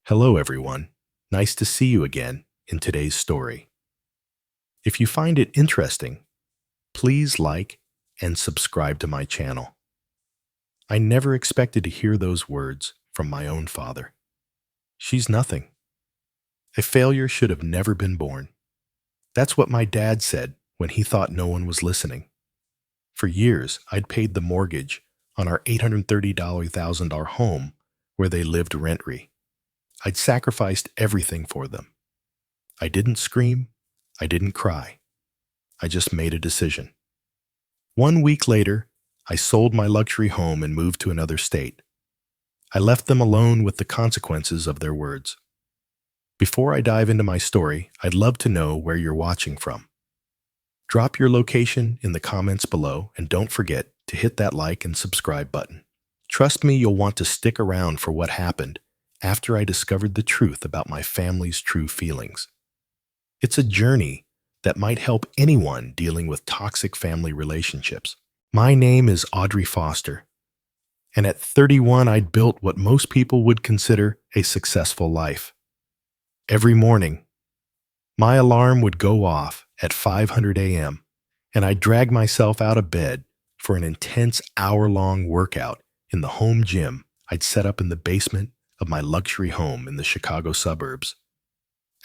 Hello, everyone. Nice to see you again in today's story. If you find it interesting, please like and subscribe to my channel. I never expected to hear those words from my own father. She's nothing. A failure should have never been born. That's what my dad said when he thought no one was listening. For years, I'd paid the mortgage on our $830,000 home where they lived rent-free. I'd sacrificed everything for them. I didn't scream. I didn't cry. I just made a decision. 1 week later, I sold my luxury home and moved to another state. I left them alone with the consequences of their words. Before I dive into my story, I'd love to know where you're watching from. Drop your location in the comments below and don't forget to hit that like and subscribe button. Trust me, you'll want to stick around for what happened after I discovered the truth about my family's true feelings. It's a journey that might help anyone dealing with toxic family relationships. My name is Audrey Foster, and at 31, I'd built what most people would consider a successful life. Every morning, my alarm would go off at 5:00 a.m., and I'd drag myself out of bed for an intense hour-long workout in the home gym I'd set up in the basement of my luxury home in the Chicago suburbs.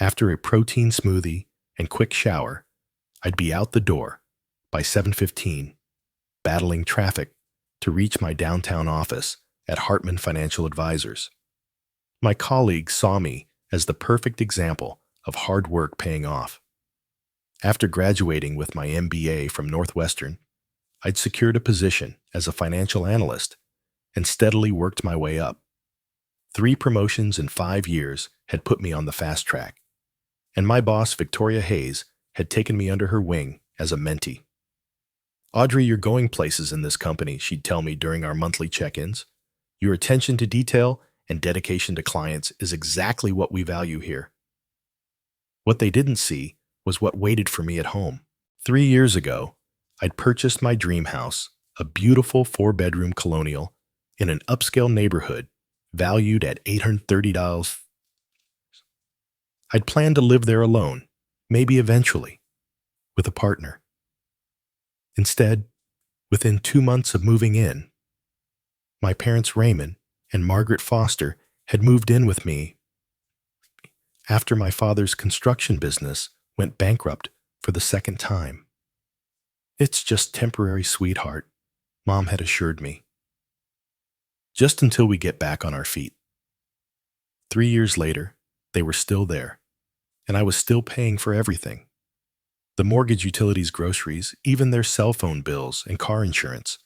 After a protein smoothie and quick shower, I'd be out the door by 7:15, battling traffic to reach my downtown office at Hartman Financial Advisors. My colleagues saw me as the perfect example of hard work paying off. After graduating with my MBA from Northwestern, I'd secured a position as a financial analyst and steadily worked my way up. 3 promotions in 5 years had put me on the fast track, and my boss, Victoria Hayes, had taken me under her wing as a mentee. "Audrey, you're going places in this company," she'd tell me during our monthly check-ins. "Your attention to detail and dedication to clients is exactly what we value here." What they didn't see was what waited for me at home. 3 years ago, I'd purchased my dream house, a beautiful 4-bedroom colonial in an upscale neighborhood valued at $830. I'd planned to live there alone, maybe eventually, with a partner. Instead, within 2 months of moving in, my parents Raymond and Margaret Foster had moved in with me after my father's construction business went bankrupt for the second time. "It's just temporary, sweetheart," Mom had assured me. Just until we get back on our feet. 3 years later, they were still there, and I was still paying for everything. The mortgage, utilities, groceries, even their cell phone bills and car insurance.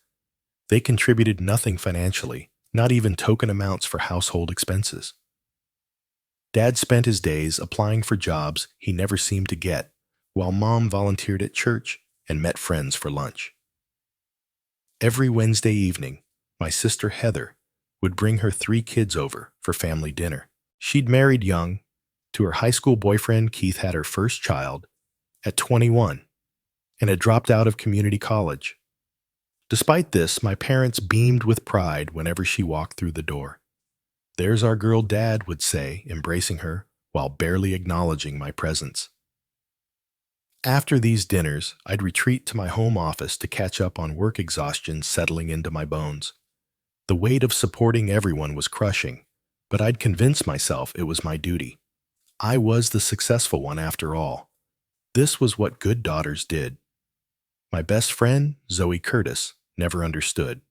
They contributed nothing financially, not even token amounts for household expenses. Dad spent his days applying for jobs he never seemed to get, while Mom volunteered at church and met friends for lunch. Every Wednesday evening, my sister Heather would bring her 3 kids over for family dinner. She'd married young. To her high school boyfriend, Keith had her first child at 21 and had dropped out of community college. Despite this, my parents beamed with pride whenever she walked through the door. "There's our girl," Dad would say, embracing her while barely acknowledging my presence. After these dinners, I'd retreat to my home office to catch up on work exhaustion settling into my bones. The weight of supporting everyone was crushing, but I'd convince myself it was my duty. I was the successful one after all. This was what good daughters did. My best friend, Zoe Curtis, never understood.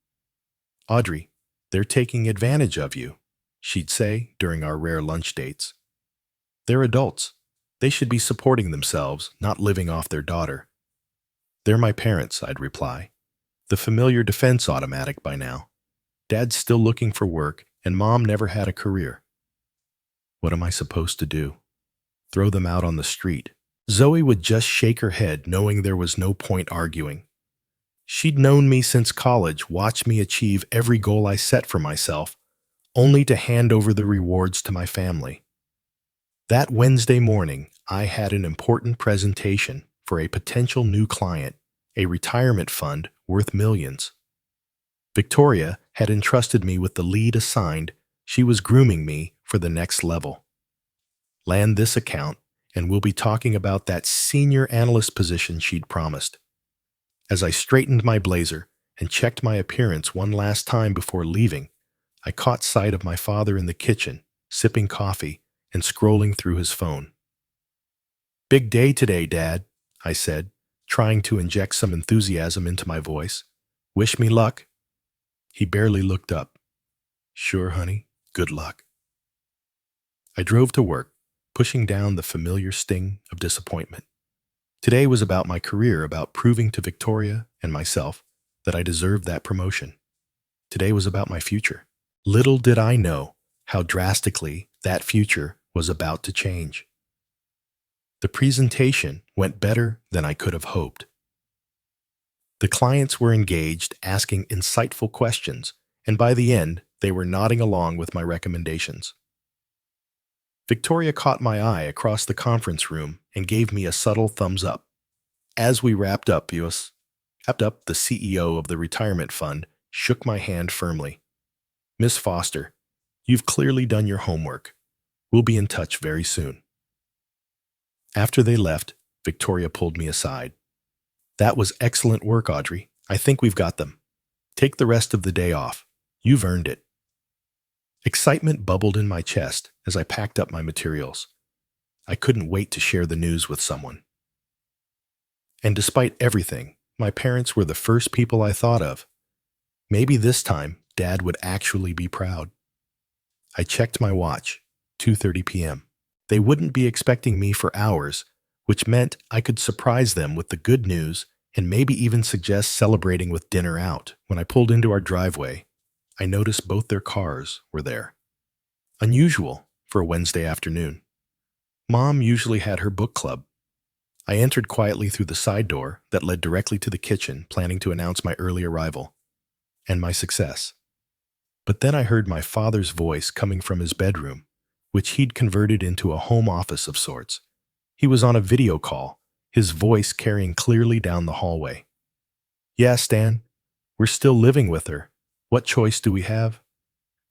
"Audrey, they're taking advantage of you," she'd say during our rare lunch dates. "They're adults. They should be supporting themselves, not living off their daughter." "They're my parents," I'd reply. The familiar defense automatic by now. Dad's still looking for work, and Mom never had a career. What am I supposed to do? Throw them out on the street? Zoe would just shake her head, knowing there was no point arguing. She'd known me since college, watched me achieve every goal I set for myself, only to hand over the rewards to my family. That Wednesday morning, I had an important presentation for a potential new client, a retirement fund worth millions. Victoria had entrusted me with the lead assigned. She was grooming me for the next level. Land this account, and we'll be talking about that senior analyst position she'd promised. As I straightened my blazer and checked my appearance one last time before leaving, I caught sight of my father in the kitchen, sipping coffee and scrolling through his phone. "Big day today, Dad," I said, trying to inject some enthusiasm into my voice. "Wish me luck." He barely looked up. "Sure, honey. Good luck." I drove to work, pushing down the familiar sting of disappointment. Today was about my career, about proving to Victoria and myself that I deserved that promotion. Today was about my future. Little did I know how drastically that future was about to change. The presentation went better than I could have hoped. The clients were engaged, asking insightful questions, and by the end, they were nodding along with my recommendations. Victoria caught my eye across the conference room and gave me a subtle thumbs up. As we wrapped up, the CEO of the retirement fund shook my hand firmly. "Miss Foster, you've clearly done your homework. We'll be in touch very soon." After they left, Victoria pulled me aside. "That was excellent work, Audrey. I think we've got them. Take the rest of the day off. You've earned it." Excitement bubbled in my chest as I packed up my materials. I couldn't wait to share the news with someone. And despite everything, my parents were the first people I thought of. Maybe this time, Dad would actually be proud. I checked my watch, 2:30 p.m. They wouldn't be expecting me for hours, which meant I could surprise them with the good news and maybe even suggest celebrating with dinner out. When I pulled into our driveway, I noticed both their cars were there. Unusual for a Wednesday afternoon. Mom usually had her book club. I entered quietly through the side door that led directly to the kitchen, planning to announce my early arrival and my success. But then I heard my father's voice coming from his bedroom, which he'd converted into a home office of sorts. He was on a video call, his voice carrying clearly down the hallway. "Yeah, Stan, we're still living with her. What choice do we have?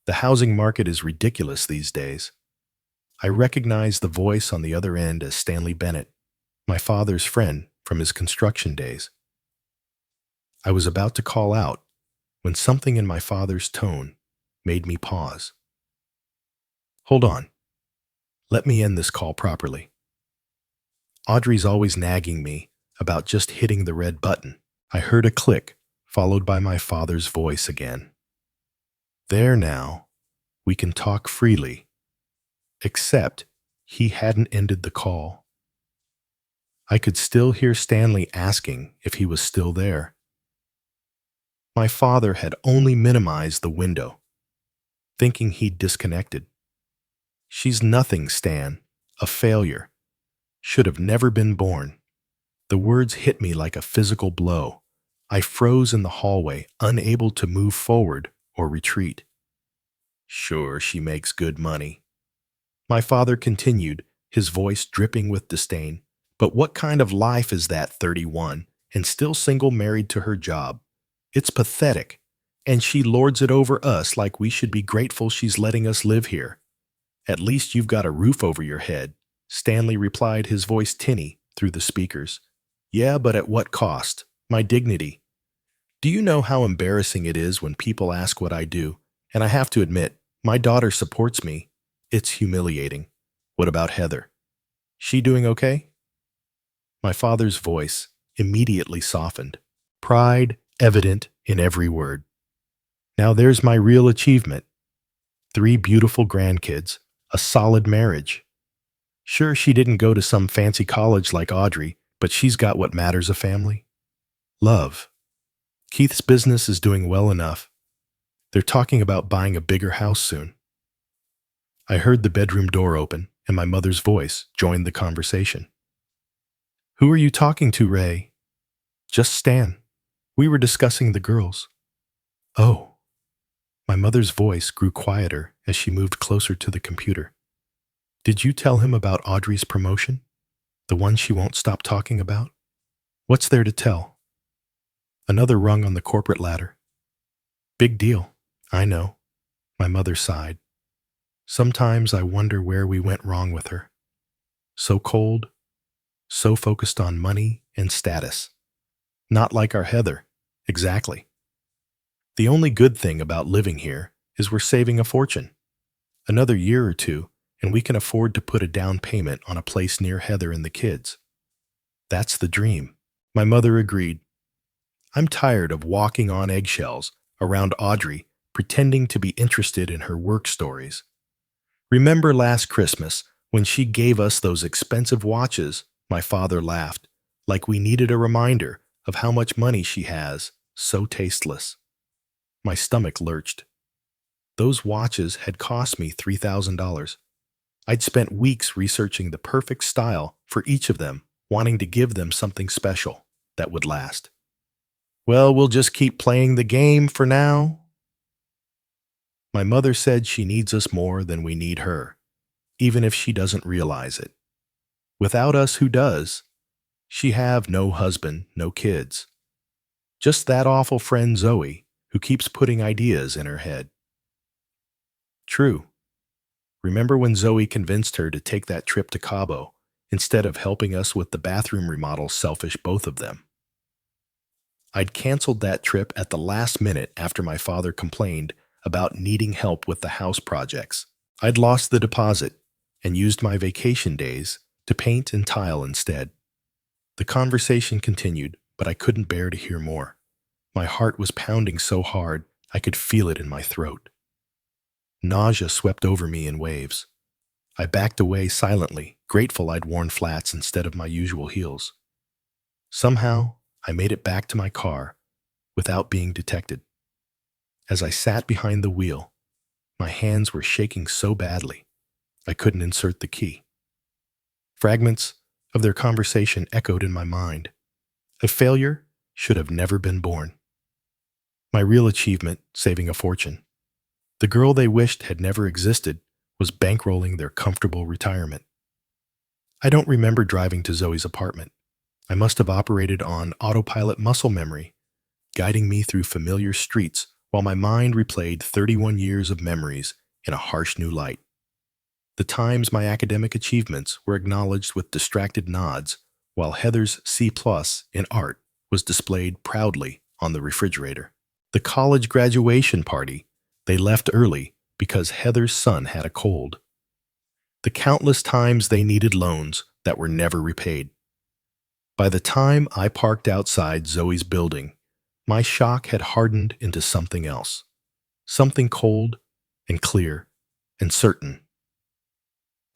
The housing market is ridiculous these days." I recognized the voice on the other end as Stanley Bennett, my father's friend from his construction days. I was about to call out when something in my father's tone made me pause. "Hold on. Let me end this call properly. Audrey's always nagging me about just hitting the red button." I heard a click, followed by my father's voice again. "There now, we can talk freely." Except he hadn't ended the call. I could still hear Stanley asking if he was still there. My father had only minimized the window, thinking he'd disconnected. "She's nothing, Stan. A failure. Should have never been born." The words hit me like a physical blow. I froze in the hallway, unable to move forward or retreat. "Sure, she makes good money," my father continued, his voice dripping with disdain. "But what kind of life is that, 31, and still single, married to her job? It's pathetic, and she lords it over us like we should be grateful she's letting us live here." "At least you've got a roof over your head," Stanley replied, his voice tinny through the speakers. "Yeah, but at what cost? My dignity. Do you know how embarrassing it is when people ask what I do? And I have to admit, my daughter supports me. It's humiliating. What about Heather? She doing okay?" My father's voice immediately softened, pride evident in every word. "Now there's my real achievement. 3 beautiful grandkids, a solid marriage. Sure, she didn't go to some fancy college like Audrey, but she's got what matters: a family. Love. Keith's business is doing well enough. They're talking about buying a bigger house soon." I heard the bedroom door open, and my mother's voice joined the conversation. "Who are you talking to, Ray?" "Just Stan. We were discussing the girls." "Oh." My mother's voice grew quieter as she moved closer to the computer. "Did you tell him about Audrey's promotion? The one she won't stop talking about? What's there to tell? Another rung on the corporate ladder." "Big deal. I know." My mother sighed. Sometimes I wonder where we went wrong with her. So cold, so focused on money and status. Not like our Heather. Exactly. The only good thing about living here is we're saving a fortune. Another year or two, and we can afford to put a down payment on a place near Heather and the kids. That's the dream. My mother agreed. I'm tired of walking on eggshells around Audrey, pretending to be interested in her work stories. Remember last Christmas when she gave us those expensive watches? My father laughed, like we needed a reminder of how much money she has, so tasteless. My stomach lurched. Those watches had cost me $3,000. I'd spent weeks researching the perfect style for each of them, wanting to give them something special that would last. Well, we'll just keep playing the game for now. My mother said she needs us more than we need her, even if she doesn't realize it. Without us, who does? She have no husband, no kids. Just that awful friend Zoe, who keeps putting ideas in her head. True. Remember when Zoe convinced her to take that trip to Cabo instead of helping us with the bathroom remodel, selfish both of them? I'd canceled that trip at the last minute after my father complained about needing help with the house projects. I'd lost the deposit and used my vacation days to paint and tile instead. The conversation continued, but I couldn't bear to hear more. My heart was pounding so hard I could feel it in my throat. Nausea swept over me in waves. I backed away silently, grateful I'd worn flats instead of my usual heels. Somehow, I made it back to my car without being detected. As I sat behind the wheel, my hands were shaking so badly I couldn't insert the key. Fragments of their conversation echoed in my mind. A failure should have never been born. My real achievement, saving a fortune. The girl they wished had never existed was bankrolling their comfortable retirement. I don't remember driving to Zoe's apartment. I must have operated on autopilot muscle memory, guiding me through familiar streets while my mind replayed 31 years of memories in a harsh new light. The times my academic achievements were acknowledged with distracted nods, while Heather's C+ in art was displayed proudly on the refrigerator. The college graduation party, they left early because Heather's son had a cold. The countless times they needed loans that were never repaid. By the time I parked outside Zoe's building, my shock had hardened into something else. Something cold and clear and certain.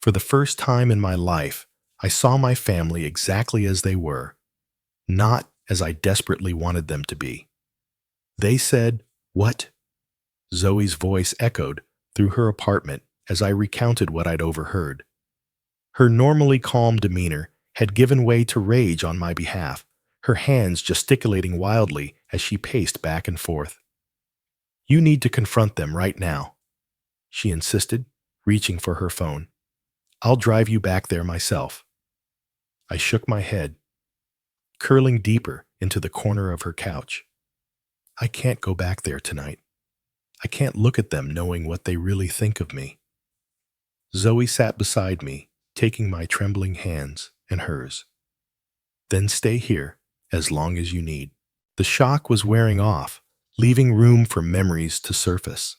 For the first time in my life, I saw my family exactly as they were, not as I desperately wanted them to be. They said, "What?" Zoe's voice echoed through her apartment as I recounted what I'd overheard. Her normally calm demeanor had given way to rage on my behalf, her hands gesticulating wildly as she paced back and forth. "You need to confront them right now," she insisted, reaching for her phone. "I'll drive you back there myself." I shook my head, curling deeper into the corner of her couch. I can't go back there tonight. I can't look at them knowing what they really think of me. Zoe sat beside me, taking my trembling hands and hers. "Then stay here as long as you need." The shock was wearing off, leaving room for memories to surface.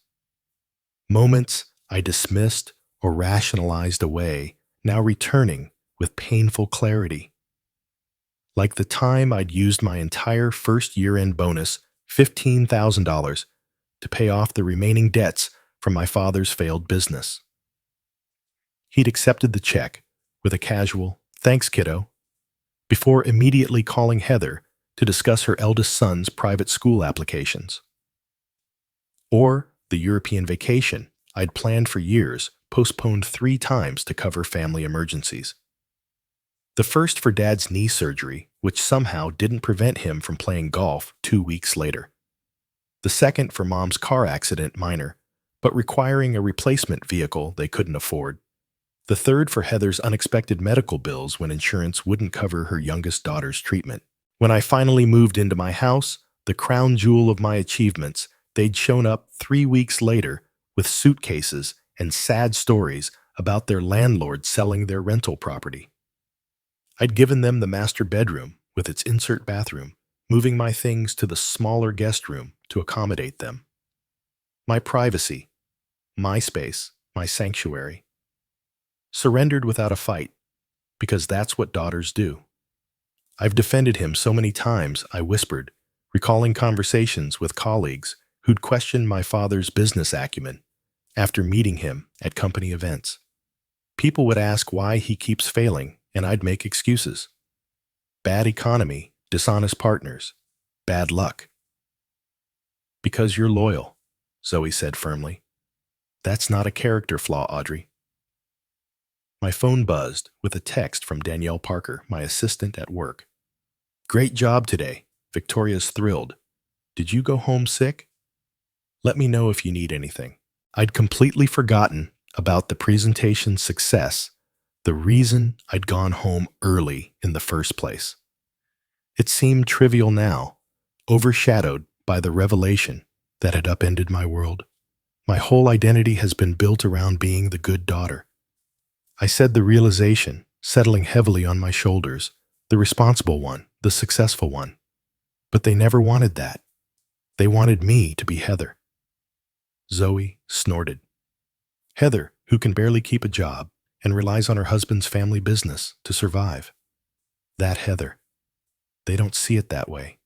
Moments I dismissed or rationalized away, now returning with painful clarity. Like the time I'd used my entire first year-end bonus, $15,000, to pay off the remaining debts from my father's failed business. He'd accepted the check with a casual, "Thanks, kiddo," before immediately calling Heather to discuss her eldest son's private school applications. Or the European vacation I'd planned for years, postponed 3 times to cover family emergencies. The first for Dad's knee surgery, which somehow didn't prevent him from playing golf 2 weeks later. The second for Mom's car accident, minor, but requiring a replacement vehicle they couldn't afford. The third for Heather's unexpected medical bills when insurance wouldn't cover her youngest daughter's treatment. When I finally moved into my house, the crown jewel of my achievements, they'd shown up 3 weeks later with suitcases and sad stories about their landlord selling their rental property. I'd given them the master bedroom with its insert bathroom, moving my things to the smaller guest room to accommodate them. My privacy, my space, my sanctuary. Surrendered without a fight, because that's what daughters do. I've defended him so many times, I whispered, recalling conversations with colleagues who'd questioned my father's business acumen after meeting him at company events. People would ask why he keeps failing, and I'd make excuses. Bad economy, dishonest partners, bad luck. Because you're loyal, Zoe said firmly. That's not a character flaw, Audrey. My phone buzzed with a text from Danielle Parker, my assistant at work. Great job today. Victoria's thrilled. Did you go home sick? Let me know if you need anything. I'd completely forgotten about the presentation's success, the reason I'd gone home early in the first place. It seemed trivial now, overshadowed by the revelation that had upended my world. My whole identity has been built around being the good daughter. I said the realization, settling heavily on my shoulders, the responsible one, the successful one. But they never wanted that. They wanted me to be Heather. Zoe snorted. Heather, who can barely keep a job and relies on her husband's family business to survive. That Heather. They don't see it that way.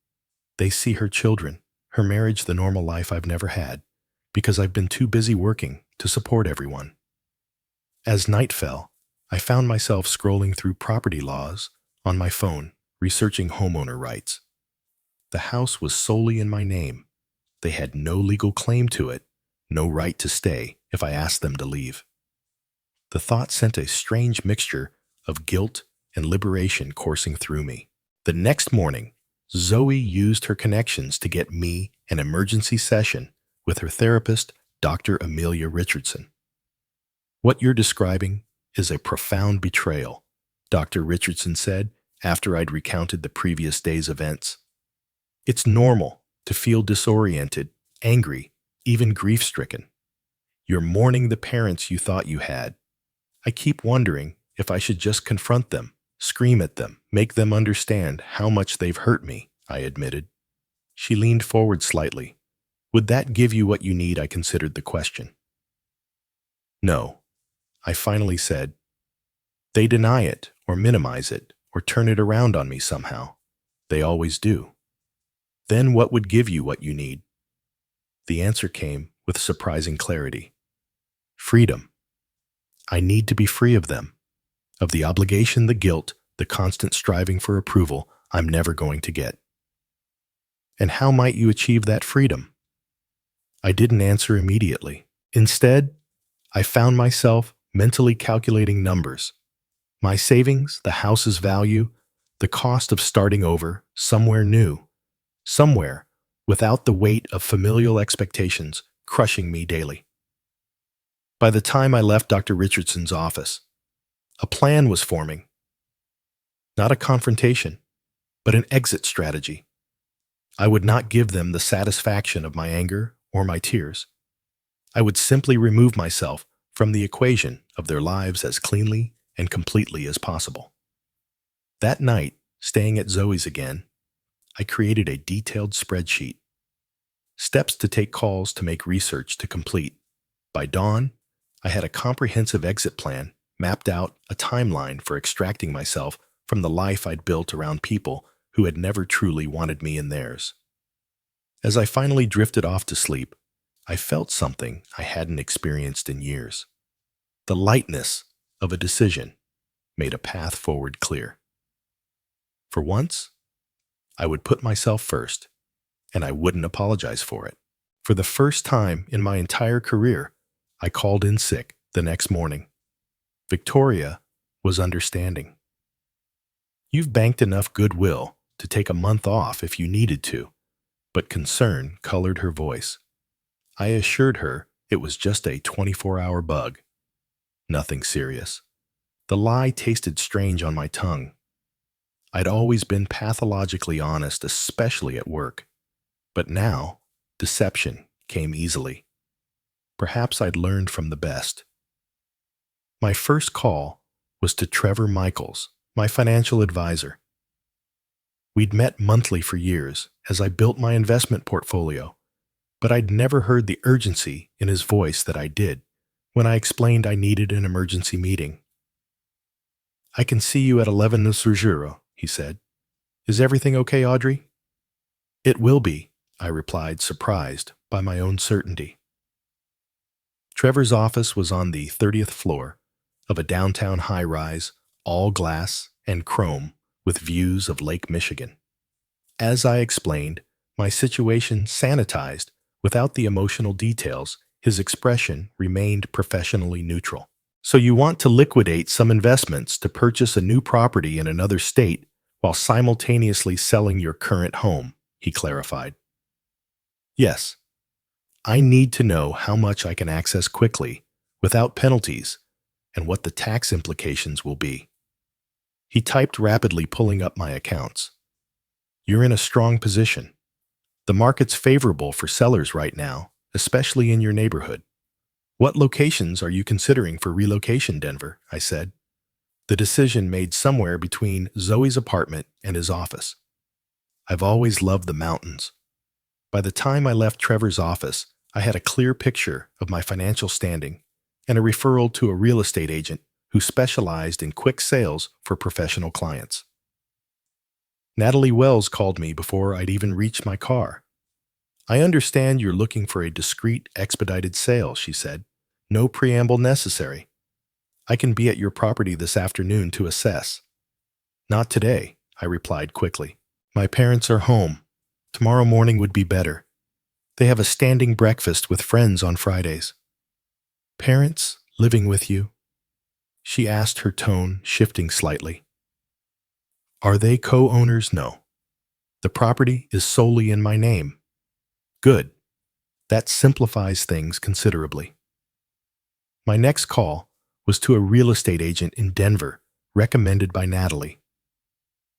They see her children, her marriage, the normal life I've never had, because I've been too busy working to support everyone. As night fell, I found myself scrolling through property laws on my phone, researching homeowner rights. The house was solely in my name. They had no legal claim to it, no right to stay if I asked them to leave. The thought sent a strange mixture of guilt and liberation coursing through me. The next morning, Zoe used her connections to get me an emergency session with her therapist, Dr. Amelia Richardson. What you're describing is a profound betrayal, Dr. Richardson said after I'd recounted the previous day's events. It's normal to feel disoriented, angry, even grief-stricken. You're mourning the parents you thought you had. I keep wondering if I should just confront them, scream at them, make them understand how much they've hurt me, I admitted. She leaned forward slightly. Would that give you what you need? I considered the question. No, I finally said. They deny it, or minimize it, or turn it around on me somehow. They always do. Then what would give you what you need? The answer came with surprising clarity. Freedom. I need to be free of them, of the obligation, the guilt, the constant striving for approval I'm never going to get. And how might you achieve that freedom? I didn't answer immediately. Instead, I found myself mentally calculating numbers. My savings, the house's value, the cost of starting over, somewhere new, somewhere without the weight of familial expectations crushing me daily. By the time I left Dr. Richardson's office, a plan was forming. Not a confrontation, but an exit strategy. I would not give them the satisfaction of my anger or my tears. I would simply remove myself from the equation of their lives as cleanly and completely as possible. That night, staying at Zoe's again, I created a detailed spreadsheet. Steps to take, calls to make, research to complete. By dawn, I had a comprehensive exit plan, mapped out a timeline for extracting myself from the life I'd built around people who had never truly wanted me in theirs. As I finally drifted off to sleep, I felt something I hadn't experienced in years. The lightness of a decision made a path forward clear. For once, I would put myself first, and I wouldn't apologize for it. For the first time in my entire career, I called in sick the next morning. Victoria was understanding. You've banked enough goodwill to take a month off if you needed to, but concern colored her voice. I assured her it was just a 24-hour bug. Nothing serious. The lie tasted strange on my tongue. I'd always been pathologically honest, especially at work. But now, deception came easily. Perhaps I'd learned from the best. My first call was to Trevor Michaels, my financial advisor. We'd met monthly for years as I built my investment portfolio, but I'd never heard the urgency in his voice that I did when I explained I needed an emergency meeting. "I can see you at 11 Nusurjuro," he said. "Is everything okay, Audrey?" "It will be," I replied, surprised by my own certainty. Trevor's office was on the 30th floor of a downtown high-rise, all glass and chrome, with views of Lake Michigan. As I explained, my situation sanitized without the emotional details, his expression remained professionally neutral. "So you want to liquidate some investments to purchase a new property in another state while simultaneously selling your current home," he clarified. "Yes. I need to know how much I can access quickly, without penalties, and what the tax implications will be." He typed rapidly, pulling up my accounts. "You're in a strong position. The market's favorable for sellers right now, especially in your neighborhood. What locations are you considering for relocation, Denver?" I said. The decision made somewhere between Zoe's apartment and his office. I've always loved the mountains. By the time I left Trevor's office, I had a clear picture of my financial standing and a referral to a real estate agent who specialized in quick sales for professional clients. Natalie Wells called me before I'd even reached my car. "I understand you're looking for a discreet, expedited sale," she said. "No preamble necessary. I can be at your property this afternoon to assess." "Not today," I replied quickly. "My parents are home. Tomorrow morning would be better. They have a standing breakfast with friends on Fridays." "Parents living with you?" she asked, her tone shifting slightly. "Are they co-owners?" "No. The property is solely in my name." "Good. That simplifies things considerably." My next call was to a real estate agent in Denver, recommended by Natalie.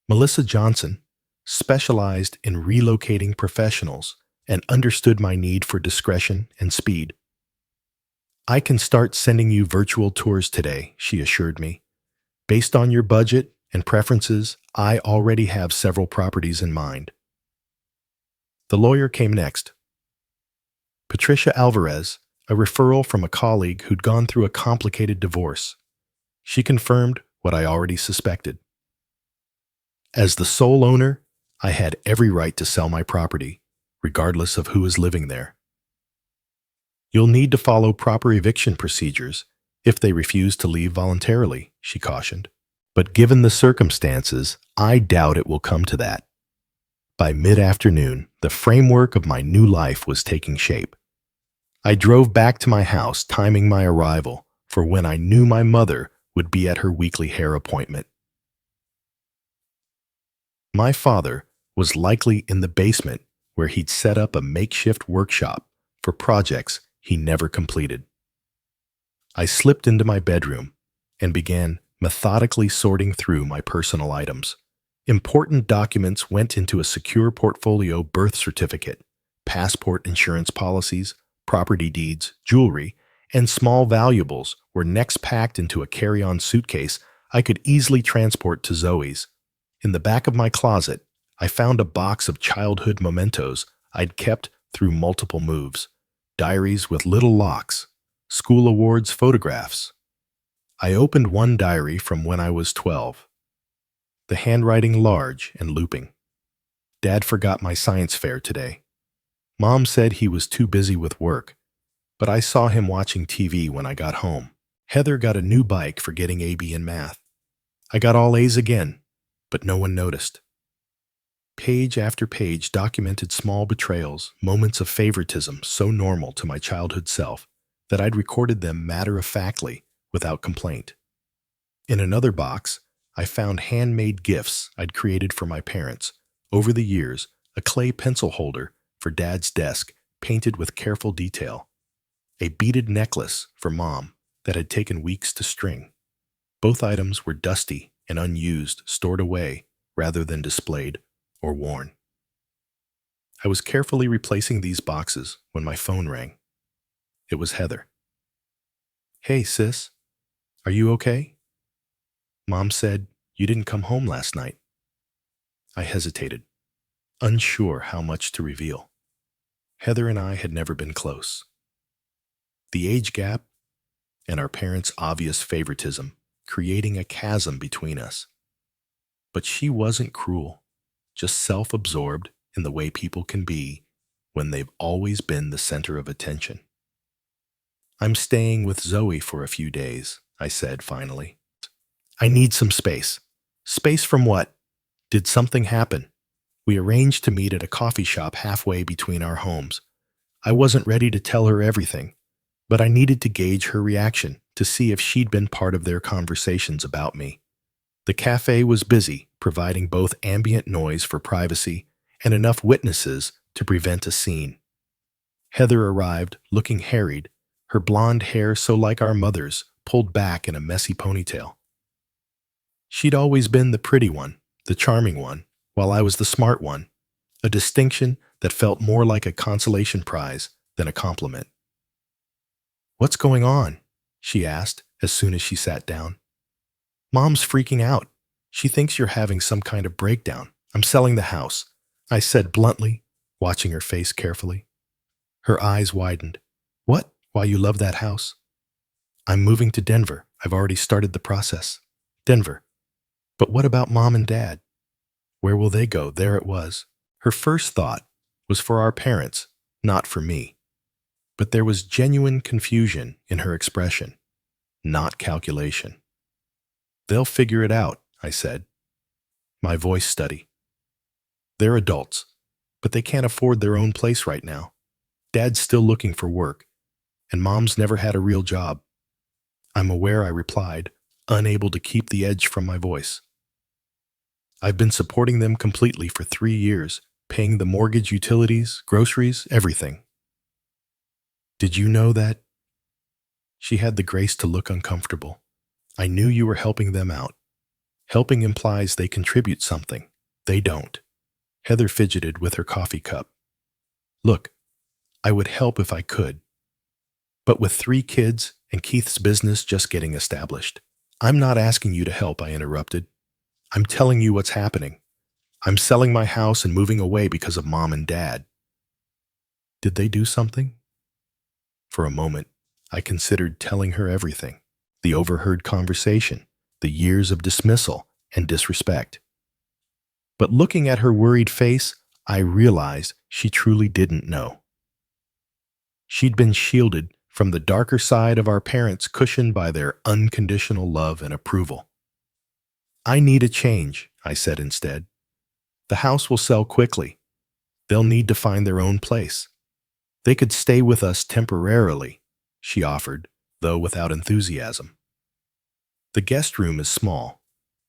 Melissa Johnson specialized in relocating professionals and understood my need for discretion and speed. "I can start sending you virtual tours today," she assured me. "Based on your budget and preferences, I already have several properties in mind." The lawyer came next. Patricia Alvarez, a referral from a colleague who'd gone through a complicated divorce. She confirmed what I already suspected. As the sole owner, I had every right to sell my property, regardless of who is living there. "You'll need to follow proper eviction procedures if they refuse to leave voluntarily," she cautioned. But given the circumstances, I doubt it will come to that. By mid-afternoon, the framework of my new life was taking shape. I drove back to my house, timing my arrival for when I knew my mother would be at her weekly hair appointment. My father was likely in the basement where he'd set up a makeshift workshop for projects he never completed. I slipped into my bedroom and began methodically sorting through my personal items. Important documents went into a secure portfolio: birth certificate, passport insurance policies, property deeds, jewelry, and small valuables were next packed into a carry-on suitcase I could easily transport to Zoe's. In the back of my closet, I found a box of childhood mementos I'd kept through multiple moves: diaries with little locks, school awards photographs. I opened one diary from when I was 12, the handwriting large and looping. "Dad forgot my science fair today. Mom said he was too busy with work, but I saw him watching TV when I got home. Heather got a new bike for getting AB in math. I got all A's again, but no one noticed." Page after page documented small betrayals, moments of favoritism so normal to my childhood self that I'd recorded them matter-of-factly without complaint. In another box, I found handmade gifts I'd created for my parents. Over the years, a clay pencil holder for Dad's desk, painted with careful detail. A beaded necklace for Mom that had taken weeks to string. Both items were dusty and unused, stored away rather than displayed or worn. I was carefully replacing these boxes when my phone rang. It was Heather. "Hey, sis, are you okay? Mom said you didn't come home last night." I hesitated, unsure how much to reveal. Heather and I had never been close. The age gap and our parents' obvious favoritism creating a chasm between us. But she wasn't cruel, just self-absorbed in the way people can be when they've always been the center of attention. "I'm staying with Zoe for a few days," I said finally. "I need some space." "Space from what? Did something happen?" We arranged to meet at a coffee shop halfway between our homes. I wasn't ready to tell her everything, but I needed to gauge her reaction to see if she'd been part of their conversations about me. The cafe was busy, providing both ambient noise for privacy and enough witnesses to prevent a scene. Heather arrived, looking harried, her blonde hair so like our mother's, pulled back in a messy ponytail. She'd always been the pretty one, the charming one, while I was the smart one, a distinction that felt more like a consolation prize than a compliment. "What's going on?" she asked as soon as she sat down. "Mom's freaking out. She thinks you're having some kind of breakdown. I'm selling the house," I said bluntly, watching her face carefully. Her eyes widened. "What? Why you love that house?" "I'm moving to Denver. I've already started the process." "Denver? But what about Mom and Dad? Where will they go?" There it was. Her first thought was for our parents, not for me. But there was genuine confusion in her expression, not calculation. "They'll figure it out," I said, my voice steady. "They're adults, but they can't afford their own place right now. Dad's still looking for work, and Mom's never had a real job." "I'm aware," I replied, unable to keep the edge from my voice. "I've been supporting them completely for 3 years, paying the mortgage, utilities, groceries, everything." "Did you know that?" She had the grace to look uncomfortable. "I knew you were helping them out. Helping implies they contribute something. They don't." Heather fidgeted with her coffee cup. "Look, I would help if I could. But with 3 kids and Keith's business just getting established." "I'm not asking you to help," I interrupted. "I'm telling you what's happening. I'm selling my house and moving away because of Mom and Dad." "Did they do something?" For a moment, I considered telling her everything. The overheard conversation, the years of dismissal and disrespect. But looking at her worried face, I realized she truly didn't know. She'd been shielded from the darker side of our parents, cushioned by their unconditional love and approval. "I need a change," I said instead. "The house will sell quickly. They'll need to find their own place. They could stay with us temporarily," she offered, though without enthusiasm. "The guest room is small,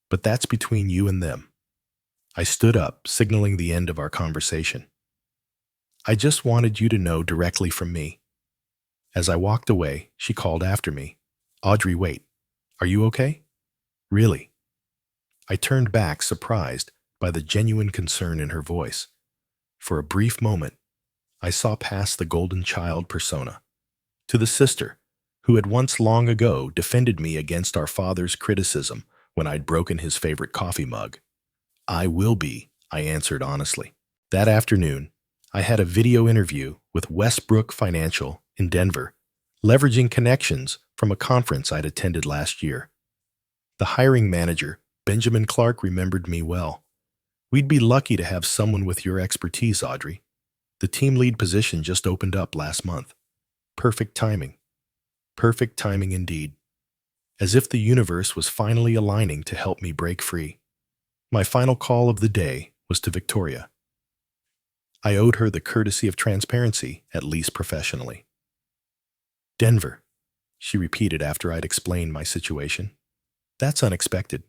but that's between you and them." I stood up, signaling the end of our conversation. "I just wanted you to know directly from me." As I walked away, she called after me, "Audrey, wait. Are you okay?" "Really?" I turned back, surprised by the genuine concern in her voice. For a brief moment, I saw past the golden child persona to the sister who had once long ago defended me against our father's criticism when I'd broken his favorite coffee mug. "I will be," I answered honestly. That afternoon, I had a video interview with Westbrook Financial in Denver, leveraging connections from a conference I'd attended last year. The hiring manager, Benjamin Clark, remembered me well. "We'd be lucky to have someone with your expertise, Audrey. The team lead position just opened up last month." Perfect timing. Perfect timing indeed. As if the universe was finally aligning to help me break free. My final call of the day was to Victoria. I owed her the courtesy of transparency, at least professionally. "Denver," she repeated after I'd explained my situation. "That's unexpected.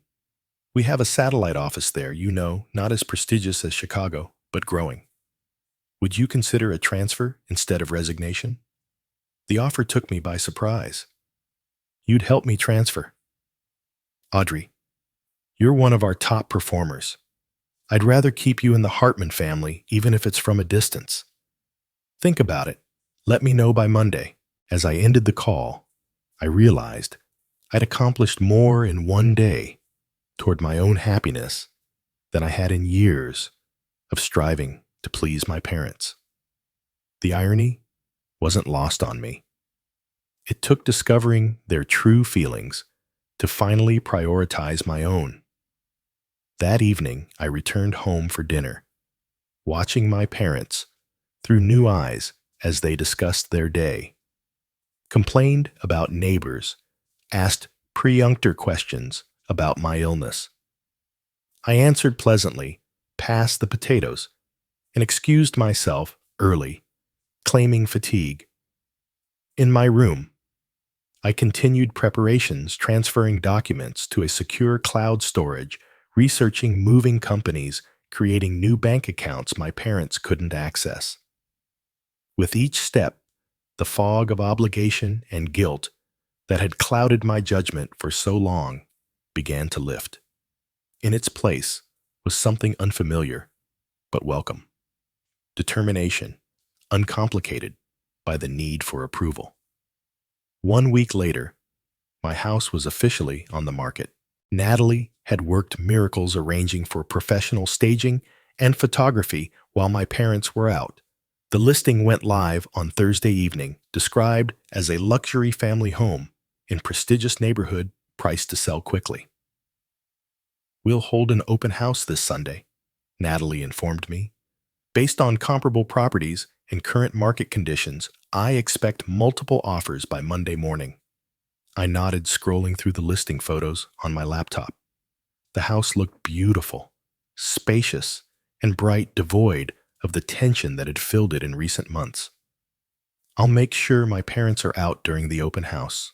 We have a satellite office there, you know, not as prestigious as Chicago, but growing. Would you consider a transfer instead of resignation?" The offer took me by surprise. "You'd help me transfer." "Audrey, you're one of our top performers. I'd rather keep you in the Hartman family, even if it's from a distance. Think about it. Let me know by Monday." As I ended the call, I realized I'd accomplished more in one day toward my own happiness than I had in years of striving to please my parents. The irony wasn't lost on me. It took discovering their true feelings to finally prioritize my own. That evening, I returned home for dinner, watching my parents through new eyes as they discussed their day, complained about neighbors, asked peremptory questions about my illness. I answered pleasantly, passed the potatoes, and excused myself early, claiming fatigue. In my room, I continued preparations, transferring documents to a secure cloud storage, researching moving companies, creating new bank accounts my parents couldn't access. With each step, the fog of obligation and guilt that had clouded my judgment for so long began to lift. In its place was something unfamiliar, but welcome. Determination, uncomplicated by the need for approval. 1 week later, my house was officially on the market. Natalie had worked miracles arranging for professional staging and photography while my parents were out. The listing went live on Thursday evening, described as a luxury family home in prestigious neighborhood priced to sell quickly. "We'll hold an open house this Sunday," Natalie informed me. "Based on comparable properties and current market conditions, I expect multiple offers by Monday morning." I nodded, scrolling through the listing photos on my laptop. The house looked beautiful, spacious, and bright, devoid of the tension that had filled it in recent months. "I'll make sure my parents are out during the open house."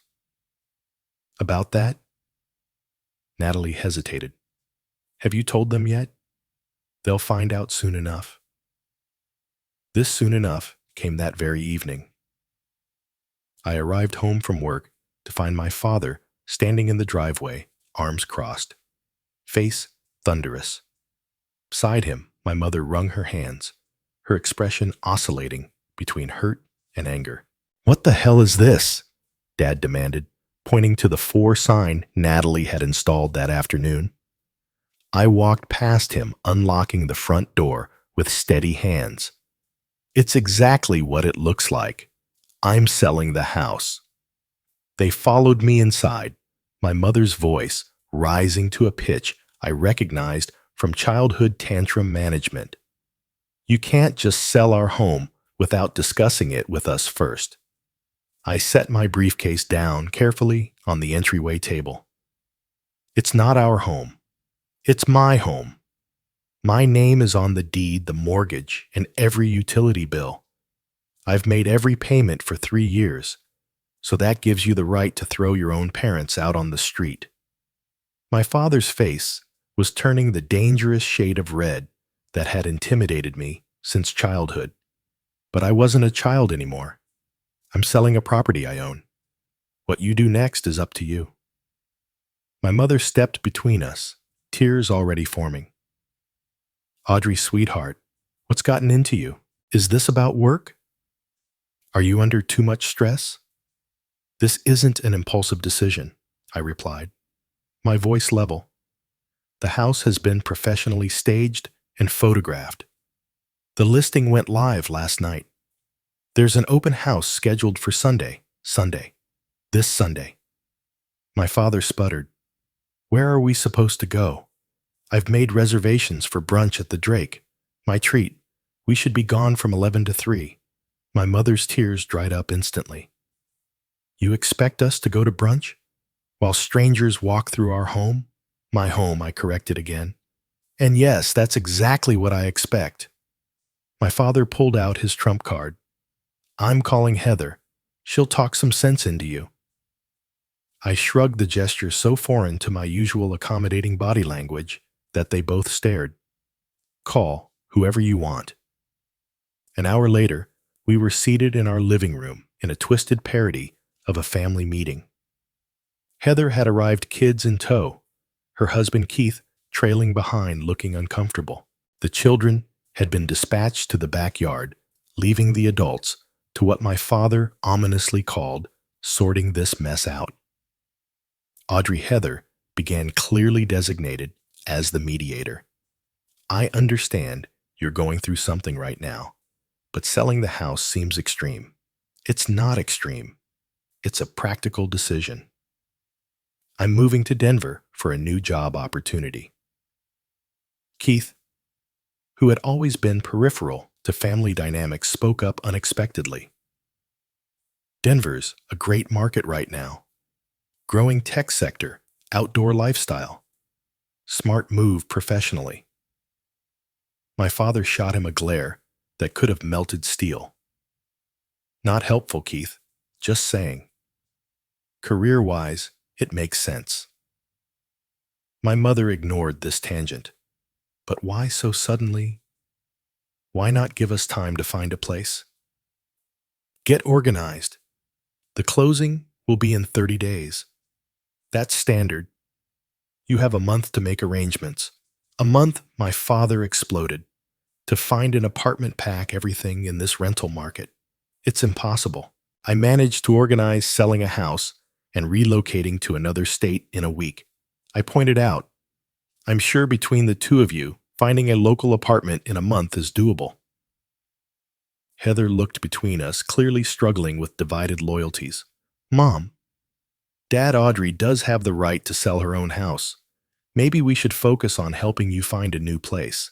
"About that?" Natalie hesitated. "Have you told them yet?" "They'll find out soon enough." This soon enough came that very evening. I arrived home from work to find my father standing in the driveway, arms crossed, face thunderous. Beside him, my mother wrung her hands, her expression oscillating between hurt and anger. "What the hell is this?" Dad demanded, pointing to the 4 sign Natalie had installed that afternoon. I walked past him, unlocking the front door with steady hands. "It's exactly what it looks like. I'm selling the house." They followed me inside, my mother's voice rising to a pitch I recognized from childhood tantrum management. "You can't just sell our home without discussing it with us first." I set my briefcase down carefully on the entryway table. "It's not our home. It's my home. My name is on the deed, the mortgage, and every utility bill. I've made every payment for 3 years, so that gives you the right to throw your own parents out on the street." My father's face was turning the dangerous shade of red that had intimidated me since childhood. But I wasn't a child anymore. "I'm selling a property I own. What you do next is up to you." My mother stepped between us, tears already forming. "Audrey, sweetheart, what's gotten into you? Is this about work? Are you under too much stress?" "This isn't an impulsive decision," I replied, my voice level. "The house has been professionally staged and photographed. The listing went live last night. There's an open house scheduled for Sunday, this Sunday." My father sputtered. "Where are we supposed to go? I've made reservations for brunch at the Drake. My treat. We should be gone from 11 to 3. My mother's tears dried up instantly. "You expect us to go to brunch? While strangers walk through our home?" "My home," I corrected again. "And yes, that's exactly what I expect." My father pulled out his trump card. "I'm calling Heather. She'll talk some sense into you." I shrugged, the gesture so foreign to my usual accommodating body language that they both stared. "Call whoever you want." An hour later, we were seated in our living room in a twisted parody of a family meeting. Heather had arrived, kids in tow, her husband Keith trailing behind, looking uncomfortable. The children had been dispatched to the backyard, leaving the adults to what my father ominously called sorting this mess out. Audrey Heather began clearly designated as the mediator. I understand you're going through something right now, but selling the house seems extreme. It's not extreme. It's a practical decision. I'm moving to Denver for a new job opportunity. Keith, who had always been peripheral to family dynamics, spoke up unexpectedly. Denver's a great market right now. Growing tech sector, outdoor lifestyle. Smart move professionally. My father shot him a glare that could have melted steel. Not helpful, Keith. Just saying. Career-wise, it makes sense. My mother ignored this tangent. But why so suddenly? Why not give us time to find a place? Get organized. The closing will be in 30 days. That's standard. You have a month to make arrangements. A month, my father exploded. To find an apartment, pack everything in this rental market. It's impossible. I managed to organize selling a house and relocating to another state in a week. I pointed out, I'm sure between the two of you, finding a local apartment in a month is doable. Heather looked between us, clearly struggling with divided loyalties. Mom, Dad, Audrey does have the right to sell her own house. Maybe we should focus on helping you find a new place.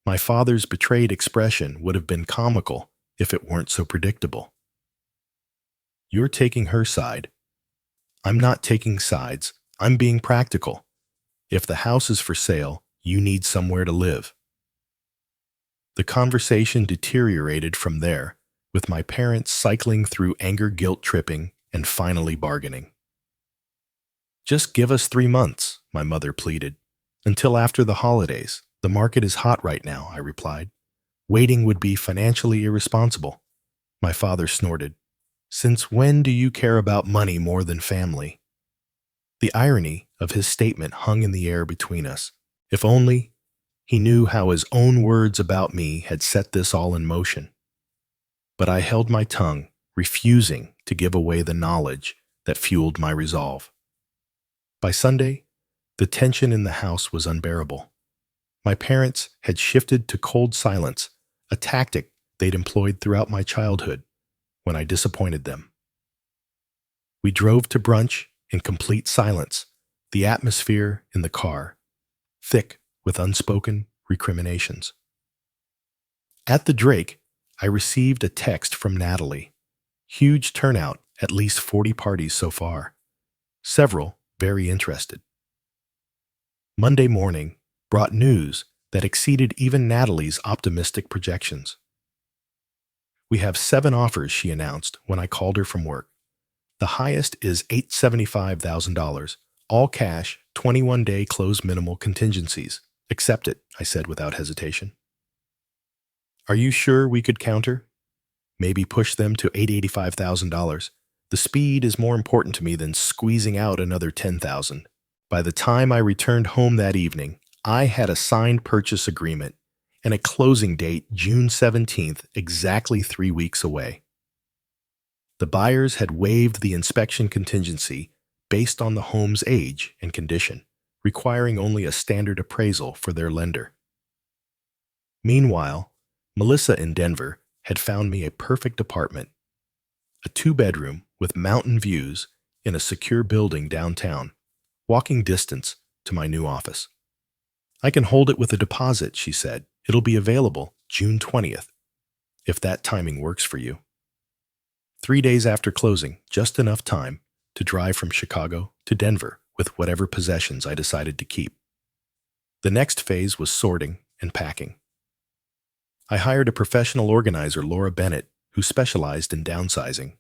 My father's betrayed expression would have been comical if it weren't so predictable. You're taking her side. I'm not taking sides. I'm being practical. If the house is for sale, you need somewhere to live. The conversation deteriorated from there, with my parents cycling through anger, guilt tripping, and finally bargaining. Just give us 3 months, my mother pleaded. Until after the holidays. The market is hot right now, I replied. Waiting would be financially irresponsible. My father snorted. Since when do you care about money more than family? The irony of his statement hung in the air between us. If only he knew how his own words about me had set this all in motion. But I held my tongue, refusing to give away the knowledge that fueled my resolve. By Sunday, the tension in the house was unbearable. My parents had shifted to cold silence, a tactic they'd employed throughout my childhood when I disappointed them. We drove to brunch in complete silence, the atmosphere in the car, thick with unspoken recriminations. At the Drake, I received a text from Natalie. Huge turnout, at least 40 parties so far. Several very interested. Monday morning brought news that exceeded even Natalie's optimistic projections. We have 7 offers, she announced when I called her from work. The highest is $875,000, all cash, 21-day close minimal contingencies. Accept it, I said without hesitation. Are you sure we could counter? Maybe push them to $885,000. The speed is more important to me than squeezing out another $10,000. By the time I returned home that evening, I had a signed purchase agreement and a closing date June 17th, exactly 3 weeks away. The buyers had waived the inspection contingency based on the home's age and condition, requiring only a standard appraisal for their lender. Meanwhile, Melissa in Denver had found me a perfect apartment, a 2-bedroom with mountain views in a secure building downtown, walking distance to my new office. I can hold it with a deposit, she said. It'll be available June 20th, if that timing works for you. 3 days after closing, just enough time to drive from Chicago to Denver with whatever possessions I decided to keep. The next phase was sorting and packing. I hired a professional organizer, Laura Bennett, who specialized in downsizing.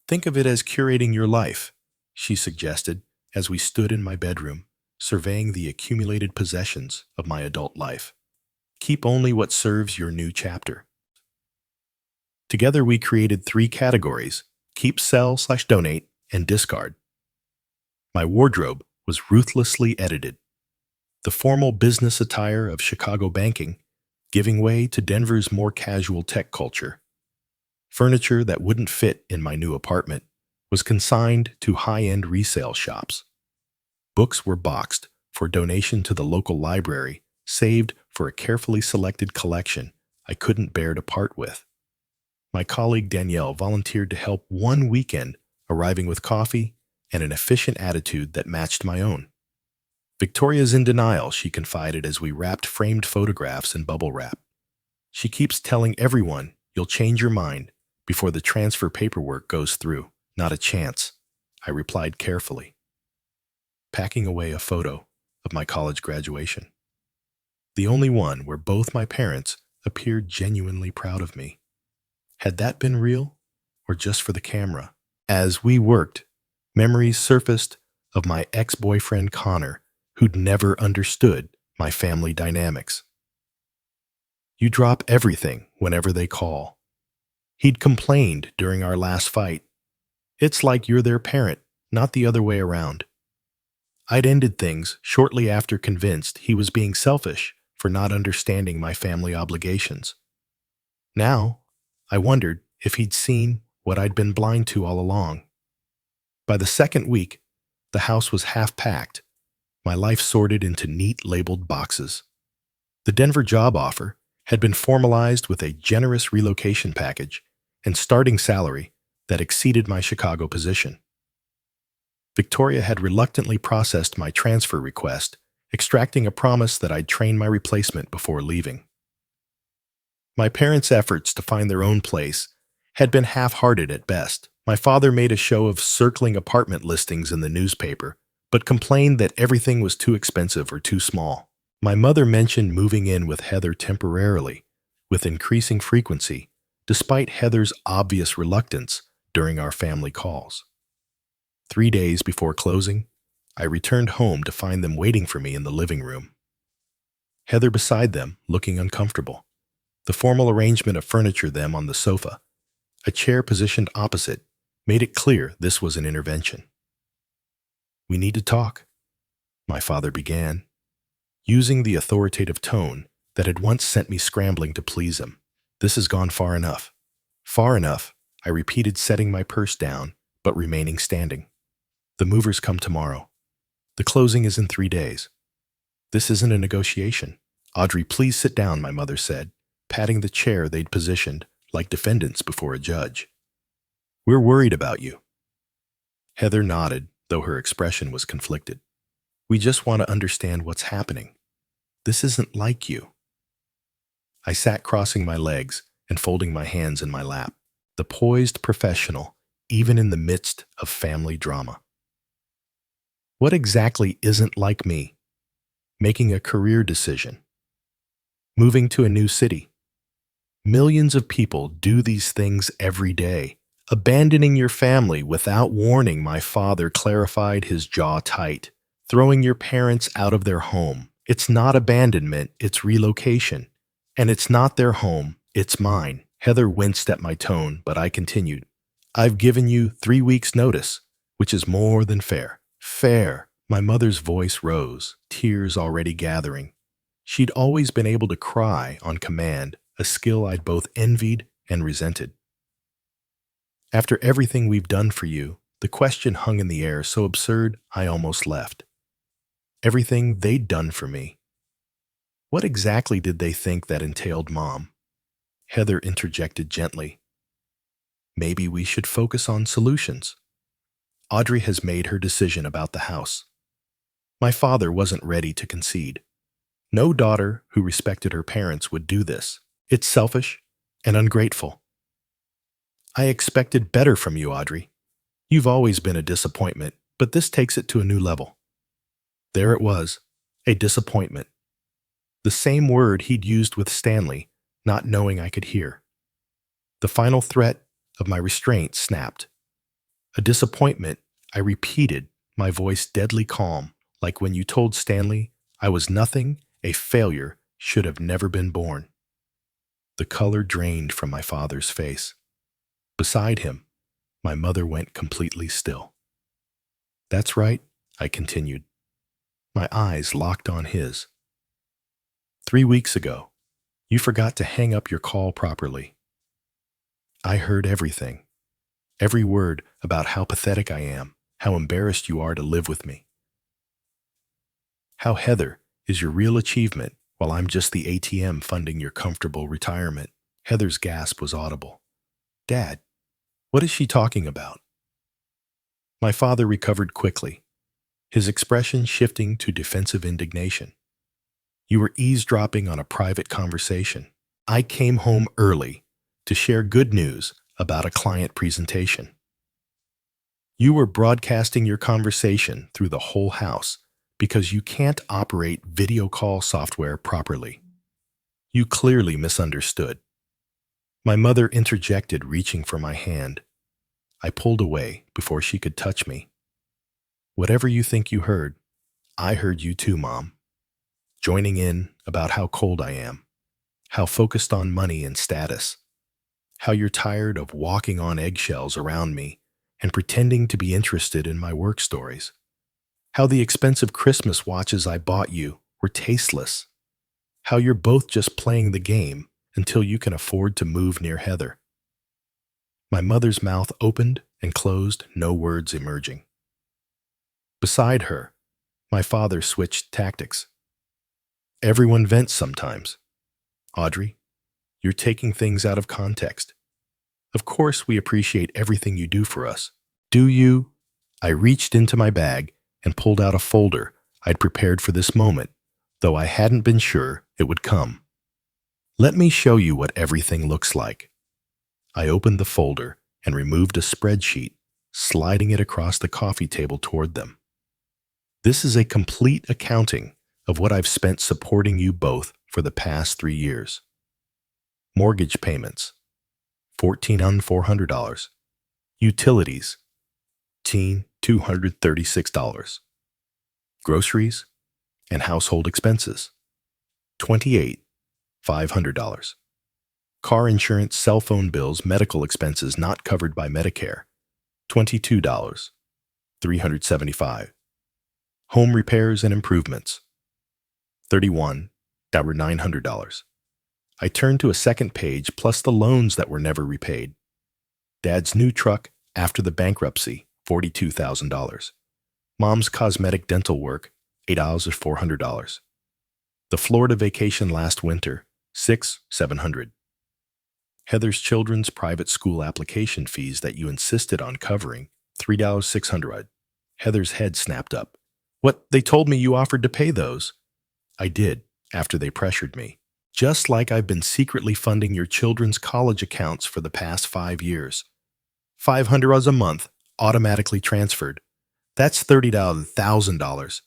Think of it as curating your life, she suggested as we stood in my bedroom, surveying the accumulated possessions of my adult life. Keep only what serves your new chapter. Together we created 3 categories: keep, sell/donate, and discard. My wardrobe was ruthlessly edited. The formal business attire of Chicago banking, giving way to Denver's more casual tech culture. Furniture that wouldn't fit in my new apartment was consigned to high-end resale shops. Books were boxed for donation to the local library, saved for a carefully selected collection I couldn't bear to part with. My colleague Danielle volunteered to help one weekend, arriving with coffee and an efficient attitude that matched my own. Victoria's in denial, she confided as we wrapped framed photographs in bubble wrap. She keeps telling everyone you'll change your mind before the transfer paperwork goes through. Not a chance, I replied carefully, packing away a photo of my college graduation. The only one where both my parents appeared genuinely proud of me. Had that been real, or just for the camera? As we worked, memories surfaced of my ex-boyfriend Connor, who'd never understood my family dynamics. You drop everything whenever they call. He'd complained during our last fight. It's like you're their parent, not the other way around. I'd ended things shortly after, convinced he was being selfish for not understanding my family obligations. Now, I wondered if he'd seen what I'd been blind to all along. By the second week, the house was half packed, my life sorted into neat labeled boxes. The Denver job offer had been formalized with a generous relocation package and starting salary that exceeded my Chicago position. Victoria had reluctantly processed my transfer request, extracting a promise that I'd train my replacement before leaving. My parents' efforts to find their own place had been half-hearted at best. My father made a show of circling apartment listings in the newspaper, but complained that everything was too expensive or too small. My mother mentioned moving in with Heather temporarily, with increasing frequency, despite Heather's obvious reluctance during our family calls. 3 days before closing, I returned home to find them waiting for me in the living room. Heather beside them, looking uncomfortable. The formal arrangement of furniture them on the sofa, a chair positioned opposite, made it clear this was an intervention. "We need to talk," my father began, using the authoritative tone that had once sent me scrambling to please him. "This has gone far enough." "Far enough," I repeated, setting my purse down, but remaining standing. "The movers come tomorrow. The closing is in 3 days. This isn't a negotiation." "Audrey, please sit down," my mother said, patting the chair they'd positioned like defendants before a judge. "We're worried about you." Heather nodded, though her expression was conflicted. "We just want to understand what's happening. This isn't like you." I sat crossing my legs and folding my hands in my lap, the poised professional, even in the midst of family drama. What exactly isn't like me? Making a career decision. Moving to a new city. Millions of people do these things every day. Abandoning your family without warning, my father clarified, his jaw tight. Throwing your parents out of their home. It's not abandonment, it's relocation. And it's not their home, it's mine. Heather winced at my tone, but I continued. "I've given you 3 weeks' notice, which is more than fair." "Fair." My mother's voice rose, tears already gathering. She'd always been able to cry on command, a skill I'd both envied and resented. "After everything we've done for you," the question hung in the air, so absurd I almost left. Everything they'd done for me. What exactly did they think that entailed, Mom? Heather interjected gently. "Maybe we should focus on solutions. Audrey has made her decision about the house." My father wasn't ready to concede. No daughter who respected her parents would do this. It's selfish and ungrateful. "I expected better from you, Audrey. You've always been a disappointment, but this takes it to a new level." There it was, a disappointment. The same word he'd used with Stanley, not knowing I could hear. The final threat of my restraint snapped. "A disappointment," I repeated, my voice deadly calm, like when you told Stanley I was nothing, a failure, should have never been born. The color drained from my father's face. Beside him, my mother went completely still. "That's right," I continued. My eyes locked on his. 3 weeks ago, you forgot to hang up your call properly. I heard everything, every word about how pathetic I am, how embarrassed you are to live with me, how Heather is your real achievement while I'm just the ATM funding your comfortable retirement. Heather's gasp was audible. Dad, what is she talking about? My father recovered quickly, his expression shifting to defensive indignation. You were eavesdropping on a private conversation. I came home early to share good news about a client presentation. You were broadcasting your conversation through the whole house because you can't operate video call software properly. You clearly misunderstood. My mother interjected, reaching for my hand. I pulled away before she could touch me. Whatever you think you heard, I heard you too, Mom. Joining in about how cold I am, how focused on money and status, how you're tired of walking on eggshells around me and pretending to be interested in my work stories, how the expensive Christmas watches I bought you were tasteless, how you're both just playing the game until you can afford to move near Heather. My mother's mouth opened and closed, no words emerging. Beside her, my father switched tactics. Everyone vents sometimes. Audrey, you're taking things out of context. Of course, we appreciate everything you do for us. Do you? I reached into my bag and pulled out a folder I'd prepared for this moment, though I hadn't been sure it would come. Let me show you what everything looks like. I opened the folder and removed a spreadsheet, sliding it across the coffee table toward them. This is a complete accounting of what I've spent supporting you both for the past 3 years. Mortgage payments, $1,400. Utilities, $236. Groceries and household expenses, $28,500. Car insurance, cell phone bills, medical expenses not covered by Medicare, $22,375. Home repairs and improvements, $31,900. I turned to a second page plus the loans that were never repaid. Dad's new truck after the bankruptcy, $42,000. Mom's cosmetic dental work, $8,400. The Florida vacation last winter, $6,700. Heather's children's private school application fees that you insisted on covering, $3,600. Heather's head snapped up. What, they told me you offered to pay those? I did, after they pressured me. Just like I've been secretly funding your children's college accounts for the past 5 years. $500 a month, automatically transferred. That's $30,000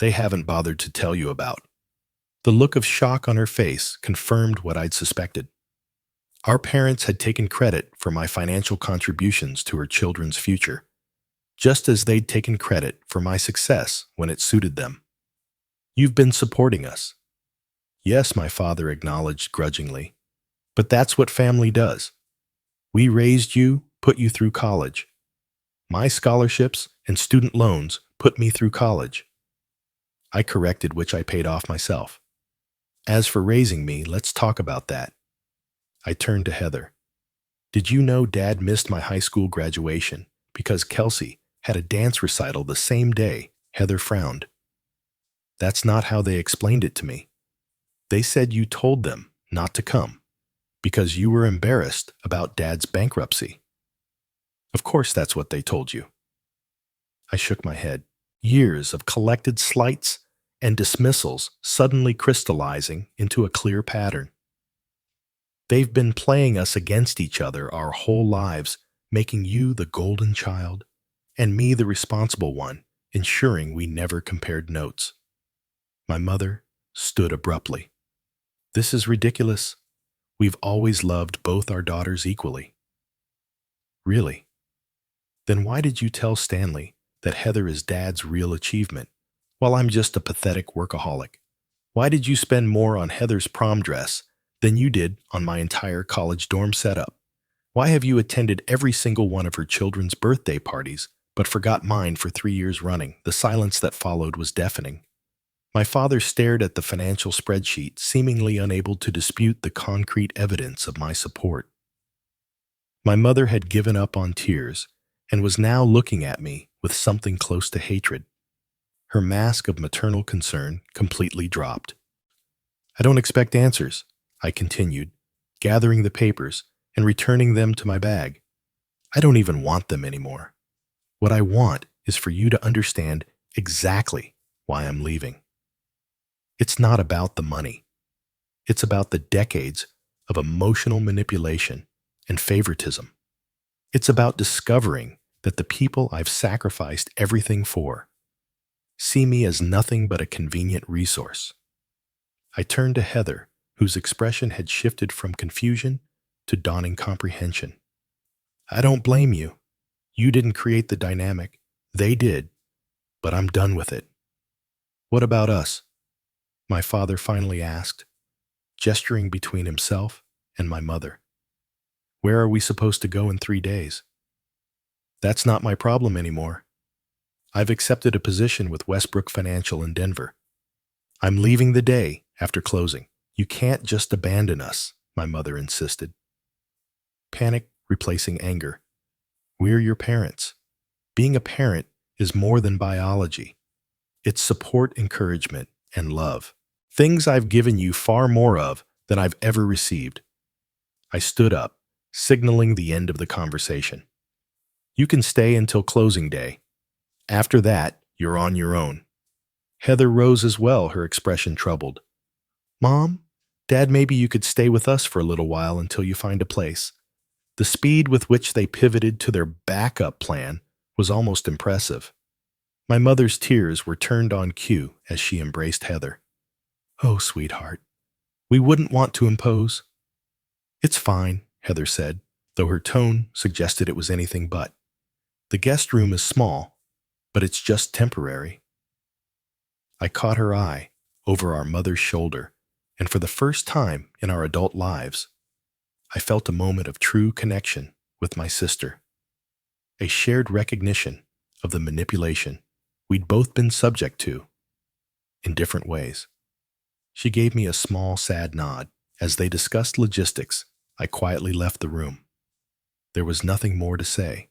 they haven't bothered to tell you about. The look of shock on her face confirmed what I'd suspected. Our parents had taken credit for my financial contributions to her children's future, just as they'd taken credit for my success when it suited them. You've been supporting us. Yes, my father acknowledged grudgingly, but that's what family does. We raised you, put you through college. My scholarships and student loans put me through college. I corrected, which I paid off myself. As for raising me, let's talk about that. I turned to Heather. Did you know Dad missed my high school graduation because Kelsey had a dance recital the same day? Heather frowned. That's not how they explained it to me. They said you told them not to come because you were embarrassed about Dad's bankruptcy. Of course that's what they told you. I shook my head. Years of collected slights and dismissals suddenly crystallizing into a clear pattern. They've been playing us against each other our whole lives, making you the golden child and me the responsible one, ensuring we never compared notes. My mother stood abruptly. This is ridiculous. We've always loved both our daughters equally. Really? Then why did you tell Stanley that Heather is Dad's real achievement, while I'm just a pathetic workaholic? Why did you spend more on Heather's prom dress than you did on my entire college dorm setup? Why have you attended every single one of her children's birthday parties, but forgot mine for 3 years running? The silence that followed was deafening. My father stared at the financial spreadsheet, seemingly unable to dispute the concrete evidence of my support. My mother had given up on tears and was now looking at me with something close to hatred. Her mask of maternal concern completely dropped. I don't expect answers, I continued, gathering the papers and returning them to my bag. I don't even want them anymore. What I want is for you to understand exactly why I'm leaving. It's not about the money. It's about the decades of emotional manipulation and favoritism. It's about discovering that the people I've sacrificed everything for see me as nothing but a convenient resource. I turned to Heather, whose expression had shifted from confusion to dawning comprehension. I don't blame you. You didn't create the dynamic. They did. But I'm done with it. What about us? My father finally asked, gesturing between himself and my mother. Where are we supposed to go in 3 days? That's not my problem anymore. I've accepted a position with Westbrook Financial in Denver. I'm leaving the day after closing. You can't just abandon us, my mother insisted. Panic replacing anger. We're your parents. Being a parent is more than biology. It's support, encouragement, and love. Things I've given you far more of than I've ever received. I stood up, signaling the end of the conversation. You can stay until closing day. After that, you're on your own. Heather rose as well, her expression troubled. Mom, Dad, maybe you could stay with us for a little while until you find a place. The speed with which they pivoted to their backup plan was almost impressive. My mother's tears were turned on cue as she embraced Heather. Oh, sweetheart, we wouldn't want to impose. It's fine, Heather said, though her tone suggested it was anything but. The guest room is small, but it's just temporary. I caught her eye over our mother's shoulder, and for the first time in our adult lives, I felt a moment of true connection with my sister, a shared recognition of the manipulation we'd both been subject to in different ways. She gave me a small, sad nod. As they discussed logistics, I quietly left the room. There was nothing more to say.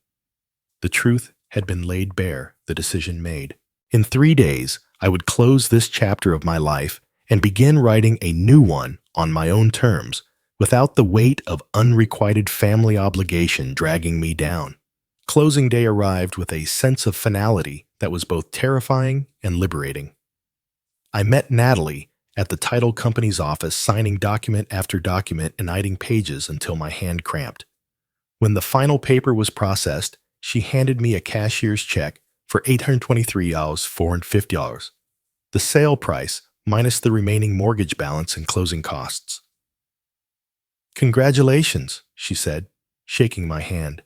The truth had been laid bare, the decision made. In 3 days, I would close this chapter of my life and begin writing a new one on my own terms, without the weight of unrequited family obligation dragging me down. Closing day arrived with a sense of finality that was both terrifying and liberating. I met Natalie at the title company's office, signing document after document and writing pages until my hand cramped. When the final paper was processed, she handed me a cashier's check for $823.50, the sale price minus the remaining mortgage balance and closing costs. Congratulations, she said, shaking my hand.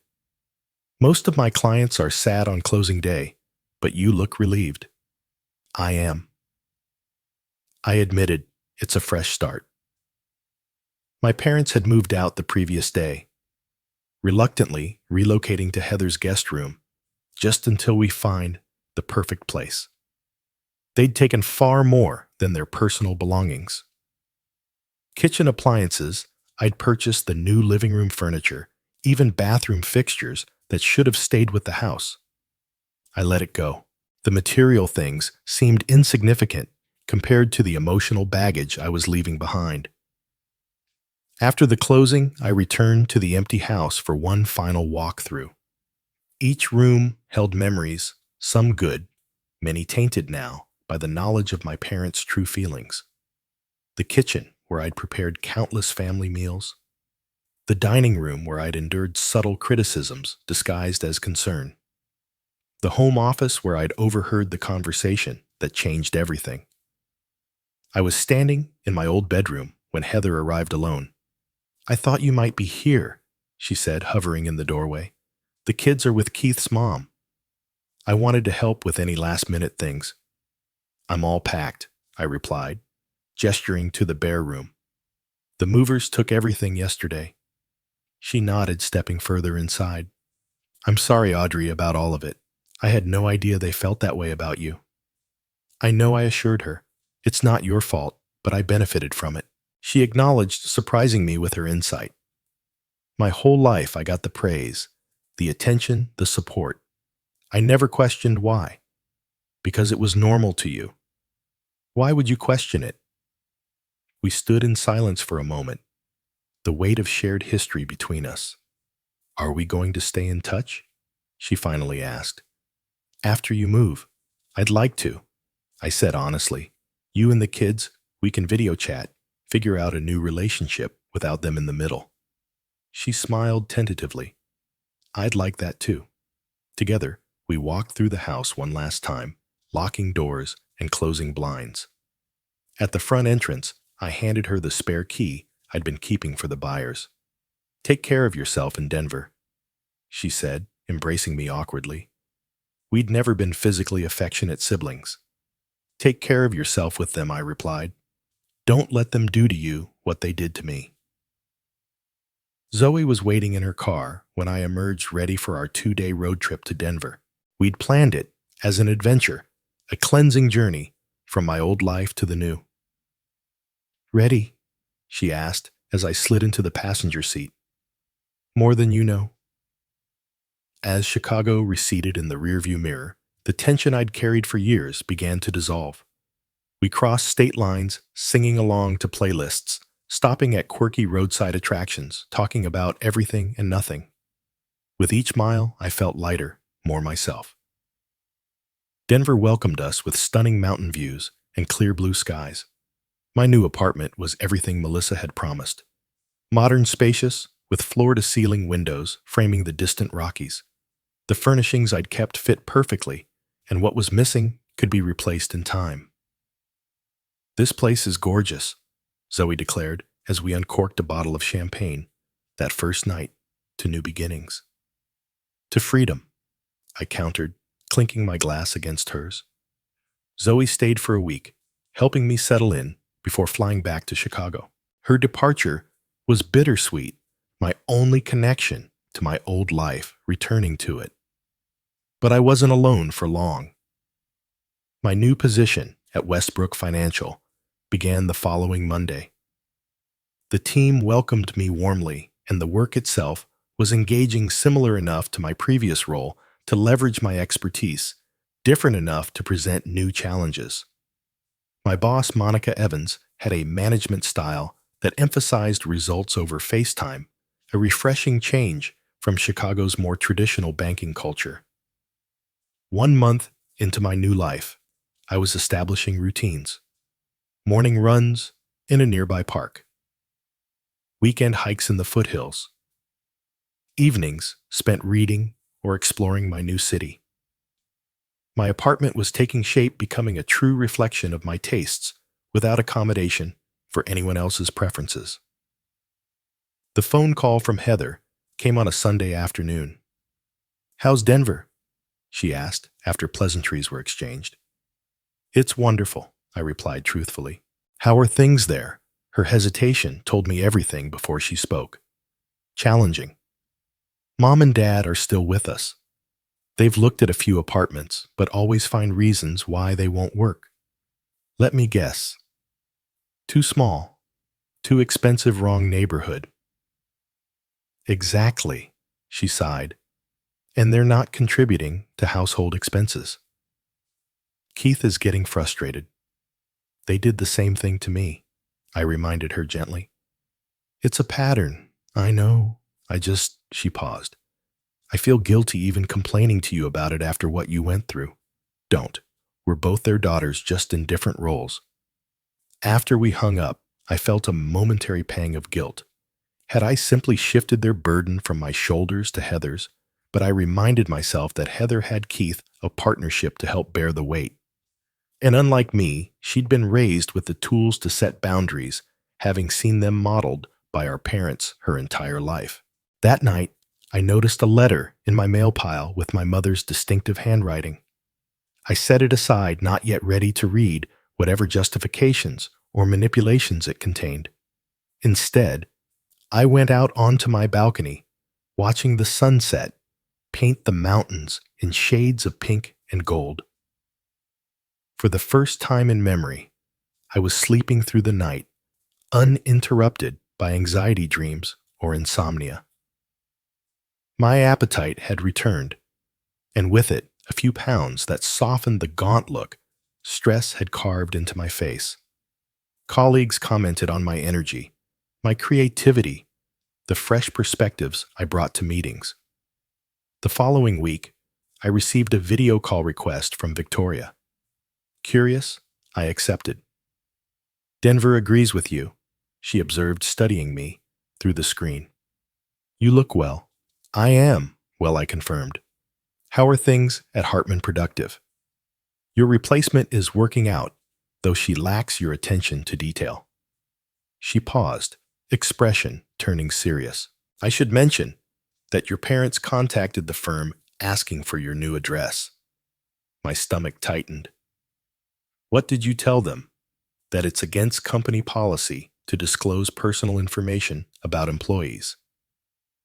Most of my clients are sad on closing day, but you look relieved. I am. I admitted, it's a fresh start. My parents had moved out the previous day, reluctantly relocating to Heather's guest room, just until we find the perfect place. They'd taken far more than their personal belongings. Kitchen appliances, I'd purchased the new living room furniture, even bathroom fixtures that should have stayed with the house. I let it go. The material things seemed insignificant compared to the emotional baggage I was leaving behind. After the closing, I returned to the empty house for one final walkthrough. Each room held memories, some good, many tainted now by the knowledge of my parents' true feelings. The kitchen, where I'd prepared countless family meals. The dining room, where I'd endured subtle criticisms disguised as concern. The home office, where I'd overheard the conversation that changed everything. I was standing in my old bedroom when Heather arrived alone. I thought you might be here, she said, hovering in the doorway. The kids are with Keith's mom. I wanted to help with any last-minute things. I'm all packed, I replied, gesturing to the bare room. The movers took everything yesterday. She nodded, stepping further inside. I'm sorry, Audrey, about all of it. I had no idea they felt that way about you. I know, I assured her. It's not your fault, but I benefited from it. She acknowledged, surprising me with her insight. My whole life I got the praise, the attention, the support. I never questioned why. Because it was normal to you. Why would you question it? We stood in silence for a moment, the weight of shared history between us. Are we going to stay in touch? She finally asked. After you move. I'd like to, I said honestly. You and the kids, we can video chat, figure out a new relationship without them in the middle. She smiled tentatively. I'd like that too. Together, we walked through the house one last time, locking doors and closing blinds. At the front entrance, I handed her the spare key I'd been keeping for the buyers. Take care of yourself in Denver, she said, embracing me awkwardly. We'd never been physically affectionate siblings. Take care of yourself with them, I replied. Don't let them do to you what they did to me. Zoe was waiting in her car when I emerged ready for our 2-day road trip to Denver. We'd planned it as an adventure, a cleansing journey from my old life to the new. Ready? She asked as I slid into the passenger seat. More than you know. As Chicago receded in the rearview mirror, the tension I'd carried for years began to dissolve. We crossed state lines, singing along to playlists, stopping at quirky roadside attractions, talking about everything and nothing. With each mile, I felt lighter, more myself. Denver welcomed us with stunning mountain views and clear blue skies. My new apartment was everything Melissa had promised. Modern, spacious, with floor-to-ceiling windows framing the distant Rockies. The furnishings I'd kept fit perfectly, and what was missing could be replaced in time. This place is gorgeous, Zoe declared as we uncorked a bottle of champagne, that first night to new beginnings. To freedom, I countered, clinking my glass against hers. Zoe stayed for a week, helping me settle in before flying back to Chicago. Her departure was bittersweet, my only connection to my old life returning to it. But I wasn't alone for long. My new position at Westbrook Financial began the following Monday. The team welcomed me warmly, and the work itself was engaging, similar enough to my previous role to leverage my expertise, different enough to present new challenges. My boss, Monica Evans, had a management style that emphasized results over FaceTime, a refreshing change from Chicago's more traditional banking culture. 1 month into my new life, I was establishing routines. Morning runs in a nearby park. Weekend hikes in the foothills. Evenings spent reading or exploring my new city. My apartment was taking shape, becoming a true reflection of my tastes, without accommodation for anyone else's preferences. The phone call from Heather came on a Sunday afternoon. "How's Denver?" she asked after pleasantries were exchanged. "It's wonderful," I replied truthfully. "How are things there?" Her hesitation told me everything before she spoke. "Challenging. Mom and Dad are still with us. They've looked at a few apartments, but always find reasons why they won't work. Let me guess. Too small. Too expensive, wrong neighborhood." "Exactly," she sighed. "And they're not contributing to household expenses." "Keith is getting frustrated. They did the same thing to me," I reminded her gently. "It's a pattern, I know. She paused. "I feel guilty even complaining to you about it after what you went through." "Don't. We're both their daughters, just in different roles." After we hung up, I felt a momentary pang of guilt. Had I simply shifted their burden from my shoulders to Heather's? But I reminded myself that Heather had Keith, a partnership to help bear the weight. And unlike me, she'd been raised with the tools to set boundaries, having seen them modeled by our parents her entire life. That night, I noticed a letter in my mail pile with my mother's distinctive handwriting. I set it aside, not yet ready to read whatever justifications or manipulations it contained. Instead, I went out onto my balcony, watching the sunset paint the mountains in shades of pink and gold. For the first time in memory, I was sleeping through the night, uninterrupted by anxiety dreams or insomnia. My appetite had returned, and with it, a few pounds that softened the gaunt look stress had carved into my face. Colleagues commented on my energy, my creativity, the fresh perspectives I brought to meetings. The following week, I received a video call request from Victoria. Curious, I accepted. "Denver agrees with you," she observed, studying me through the screen. "You look well." "I am well," I confirmed. "How are things at Hartman Productive?" "Your replacement is working out, though she lacks your attention to detail." She paused, expression turning serious. "I should mention that your parents contacted the firm asking for your new address." My stomach tightened. "What did you tell them?" "That it's against company policy to disclose personal information about employees."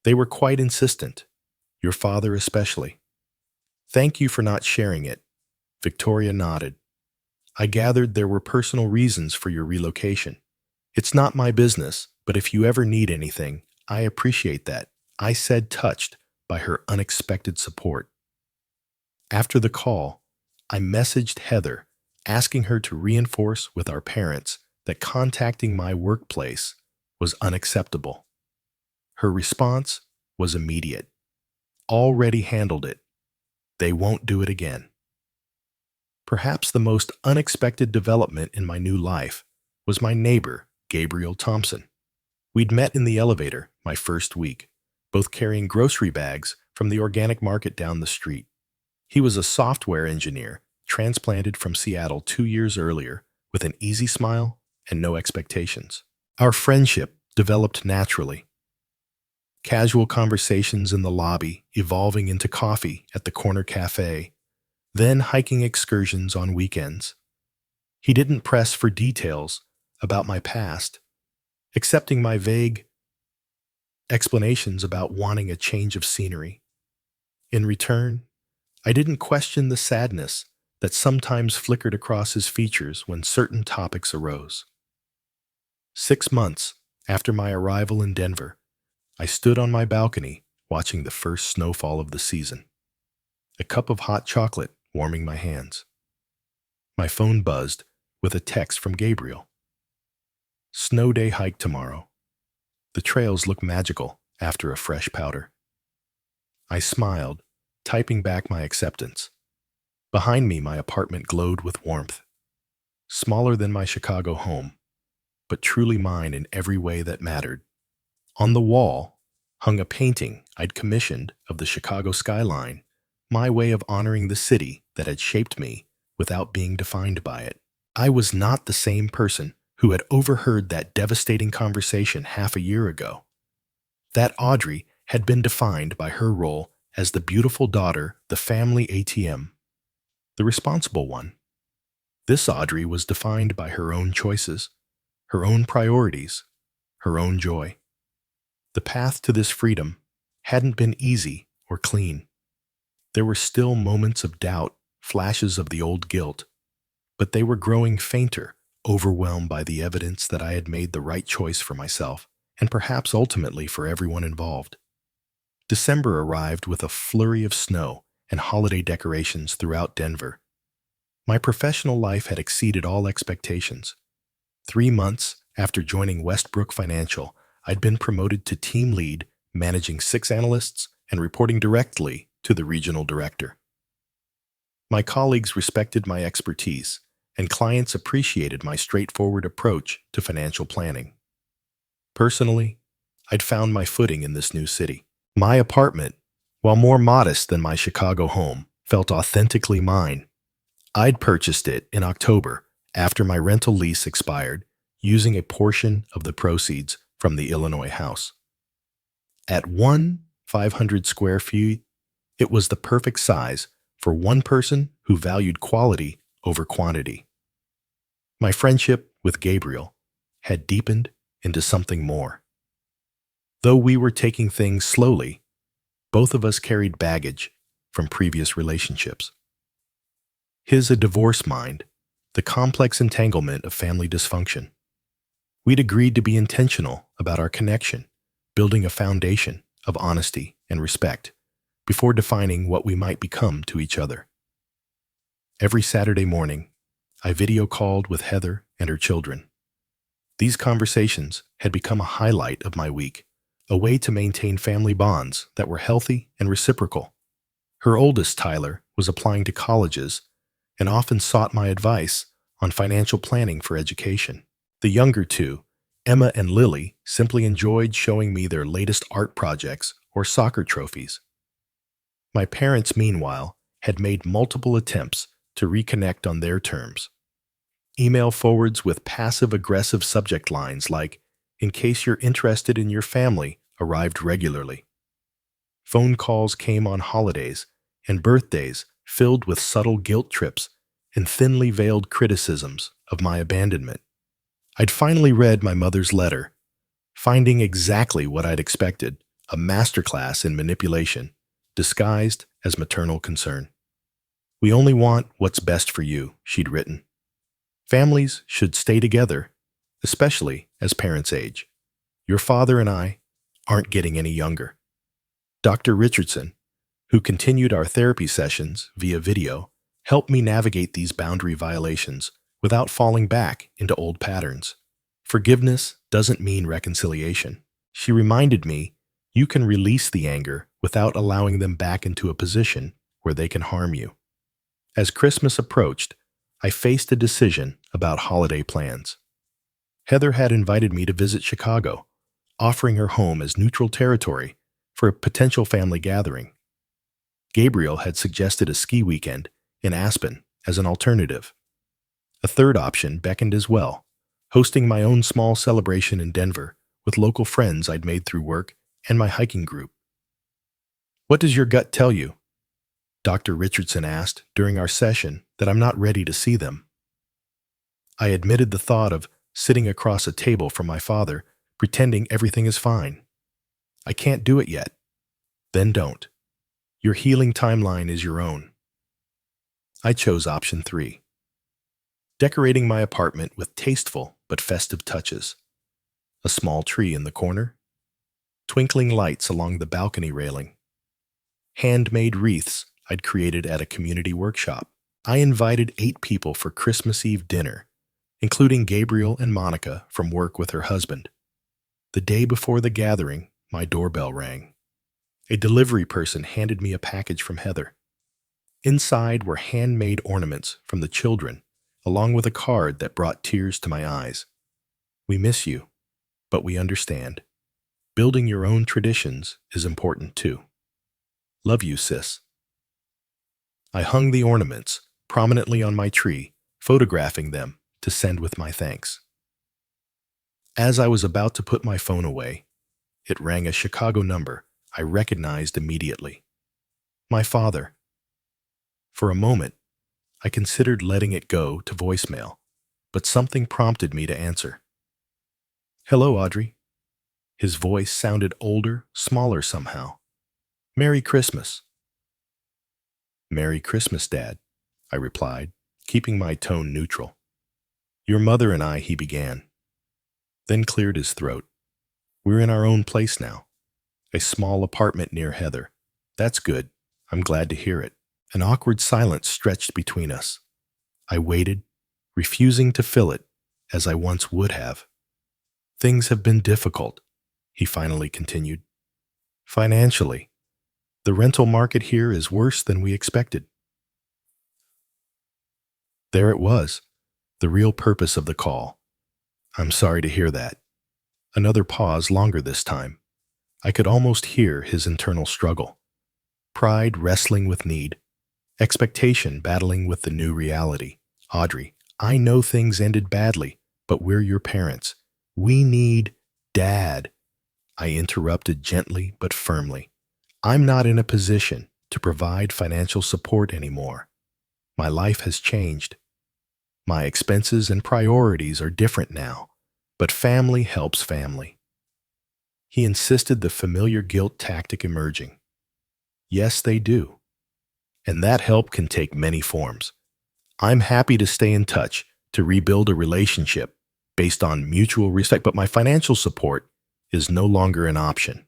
"They were quite insistent, your father especially." "Thank you for not sharing it." Victoria nodded. "I gathered there were personal reasons for your relocation. It's not my business, but if you ever need anything, I appreciate that," I said, touched by her unexpected support. After the call, I messaged Heather, asking her to reinforce with our parents that contacting my workplace was unacceptable. Her response was immediate. "Already handled it. They won't do it again." Perhaps the most unexpected development in my new life was my neighbor, Gabriel Thompson. We'd met in the elevator my first week, both carrying grocery bags from the organic market down the street. He was a software engineer transplanted from Seattle 2 years earlier with an easy smile and no expectations. Our friendship developed naturally. Casual conversations in the lobby evolving into coffee at the corner cafe, then hiking excursions on weekends. He didn't press for details about my past, accepting my vague explanations about wanting a change of scenery. In return, I didn't question the sadness that sometimes flickered across his features when certain topics arose. 6 months after my arrival in Denver, I stood on my balcony watching the first snowfall of the season, a cup of hot chocolate warming my hands. My phone buzzed with a text from Gabriel. "Snow day hike tomorrow. The trails look magical after a fresh powder." I smiled, typing back my acceptance. Behind me, my apartment glowed with warmth. Smaller than my Chicago home, but truly mine in every way that mattered. On the wall hung a painting I'd commissioned of the Chicago skyline, my way of honoring the city that had shaped me without being defined by it. I was not the same person who had overheard that devastating conversation half a year ago. That Audrey had been defined by her role as the beautiful daughter, the family ATM, the responsible one. This Audrey was defined by her own choices, her own priorities, her own joy. The path to this freedom hadn't been easy or clean. There were still moments of doubt, flashes of the old guilt, but they were growing fainter, overwhelmed by the evidence that I had made the right choice for myself, and perhaps ultimately for everyone involved. December arrived with a flurry of snow and holiday decorations throughout Denver. My professional life had exceeded all expectations. 3 months after joining Westbrook Financial, I'd been promoted to team lead, managing 6 analysts and reporting directly to the regional director. My colleagues respected my expertise, and clients appreciated my straightforward approach to financial planning. Personally, I'd found my footing in this new city. My apartment, while more modest than my Chicago home, felt authentically mine. I'd purchased it in October after my rental lease expired, using a portion of the proceeds from the Illinois house. At 500 square feet, it was the perfect size for one person who valued quality over quantity. My friendship with Gabriel had deepened into something more. Though we were taking things slowly, both of us carried baggage from previous relationships. His a divorce mind, the complex entanglement of family dysfunction. We'd agreed to be intentional about our connection, building a foundation of honesty and respect before defining what we might become to each other. Every Saturday morning, I video called with Heather and her children. These conversations had become a highlight of my week, a way to maintain family bonds that were healthy and reciprocal. Her oldest, Tyler, was applying to colleges and often sought my advice on financial planning for education. The younger two, Emma and Lily, simply enjoyed showing me their latest art projects or soccer trophies. My parents, meanwhile, had made multiple attempts to reconnect on their terms. Email forwards with passive-aggressive subject lines like, "In case you're interested in your family," arrived regularly. Phone calls came on holidays and birthdays filled with subtle guilt trips and thinly veiled criticisms of my abandonment. I'd finally read my mother's letter, finding exactly what I'd expected, a masterclass in manipulation, disguised as maternal concern. "We only want what's best for you," she'd written. "Families should stay together, especially as parents age. Your father and I aren't getting any younger." Dr. Richardson, who continued our therapy sessions via video, helped me navigate these boundary violations without falling back into old patterns. Forgiveness doesn't mean reconciliation. She reminded me, you can release the anger without allowing them back into a position where they can harm you. As Christmas approached, I faced a decision about holiday plans. Heather had invited me to visit Chicago, offering her home as neutral territory for a potential family gathering. Gabriel had suggested a ski weekend in Aspen as an alternative. A third option beckoned as well, hosting my own small celebration in Denver with local friends I'd made through work and my hiking group. "What does your gut tell you?" Dr. Richardson asked during our session that I'm not ready to see them. I admitted the thought of sitting across a table from my father, pretending everything is fine. "I can't do it yet." "Then don't. Your healing timeline is your own." I chose option 3. Decorating my apartment with tasteful but festive touches. A small tree in the corner, twinkling lights along the balcony railing, handmade wreaths I'd created at a community workshop. I invited 8 people for Christmas Eve dinner, including Gabriel and Monica from work with her husband. The day before the gathering, my doorbell rang. A delivery person handed me a package from Heather. Inside were handmade ornaments from the children, along with a card that brought tears to my eyes. "We miss you, but we understand. Building your own traditions is important too. Love you, sis." I hung the ornaments prominently on my tree, photographing them to send with my thanks. As I was about to put my phone away, it rang a Chicago number I recognized immediately. My father. For a moment, I considered letting it go to voicemail, but something prompted me to answer. "Hello, Audrey." His voice sounded older, smaller somehow. "Merry Christmas." "Merry Christmas, Dad," I replied, keeping my tone neutral. "Your mother and I," he began, then cleared his throat. "We're in our own place now. A small apartment near Heather. That's good. I'm glad to hear it." An awkward silence stretched between us. I waited, refusing to fill it as I once would have. "Things have been difficult," he finally continued. "Financially. The rental market here is worse than we expected." There it was, the real purpose of the call. "I'm sorry to hear that." Another pause, longer this time. I could almost hear his internal struggle. Pride wrestling with need. Expectation battling with the new reality. "Audrey, I know things ended badly, but we're your parents. We need Dad." I interrupted gently but firmly. "I'm not in a position to provide financial support anymore. My life has changed. My expenses and priorities are different now, but family helps family." He insisted, the familiar guilt tactic emerging. "Yes, they do. And that help can take many forms. I'm happy to stay in touch, to rebuild a relationship based on mutual respect, but my financial support is no longer an option."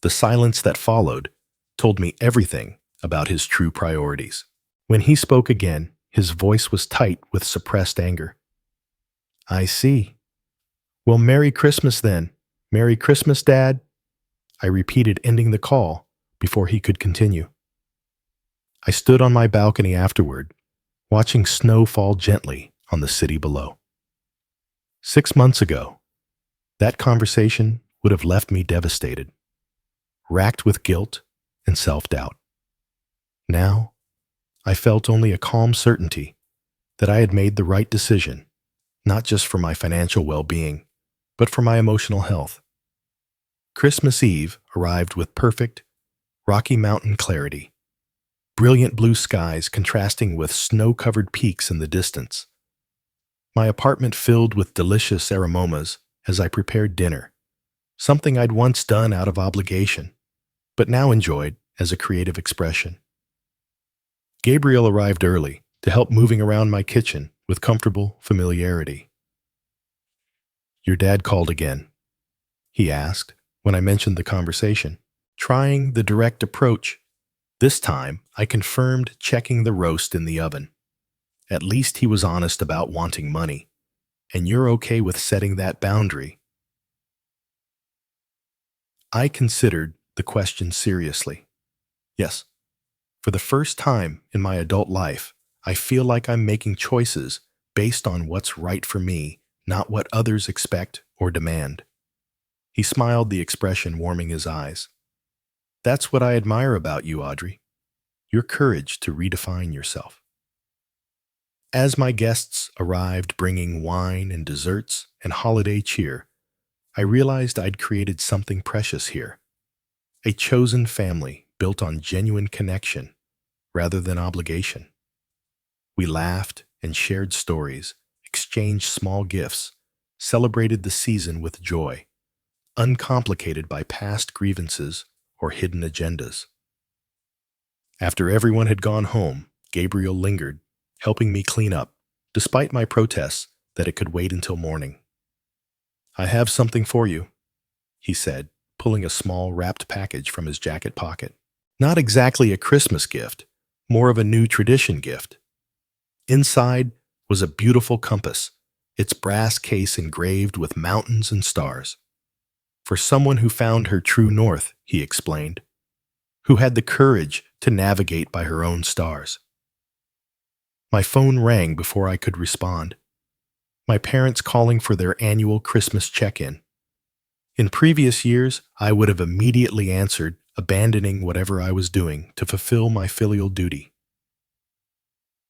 The silence that followed told me everything about his true priorities. When he spoke again, his voice was tight with suppressed anger. I see. Well, Merry Christmas then. Merry Christmas, Dad. I repeated, ending the call before he could continue. I stood on my balcony afterward, watching snow fall gently on the city below. 6 months ago, that conversation would have left me devastated, racked with guilt and self-doubt. Now, I felt only a calm certainty that I had made the right decision, not just for my financial well-being, but for my emotional health. Christmas Eve arrived with perfect, Rocky Mountain clarity, brilliant blue skies contrasting with snow-covered peaks in the distance. My apartment filled with delicious aromas as I prepared dinner, something I'd once done out of obligation, but now enjoyed as a creative expression. Gabriel arrived early to help moving around my kitchen with comfortable familiarity. Your dad called again, he asked when I mentioned the conversation. Trying the direct approach, this time I confirmed checking the roast in the oven. At least he was honest about wanting money, and you're okay with setting that boundary. I considered the question seriously. Yes, for the first time in my adult life, I feel like I'm making choices based on what's right for me, not what others expect or demand. He smiled, the expression warming his eyes. That's what I admire about you, Audrey. Your courage to redefine yourself. As my guests arrived bringing wine and desserts and holiday cheer, I realized I'd created something precious here. A chosen family built on genuine connection rather than obligation. We laughed and shared stories, exchanged small gifts, celebrated the season with joy, uncomplicated by past grievances or hidden agendas. After everyone had gone home, Gabriel lingered, helping me clean up, despite my protests that it could wait until morning. I have something for you, he said, pulling a small wrapped package from his jacket pocket. Not exactly a Christmas gift, more of a new tradition gift. Inside was a beautiful compass, its brass case engraved with mountains and stars. For someone who found her true north, he explained, who had the courage to navigate by her own stars. My phone rang before I could respond. My parents calling for their annual Christmas check-in. In previous years, I would have immediately answered, abandoning whatever I was doing to fulfill my filial duty.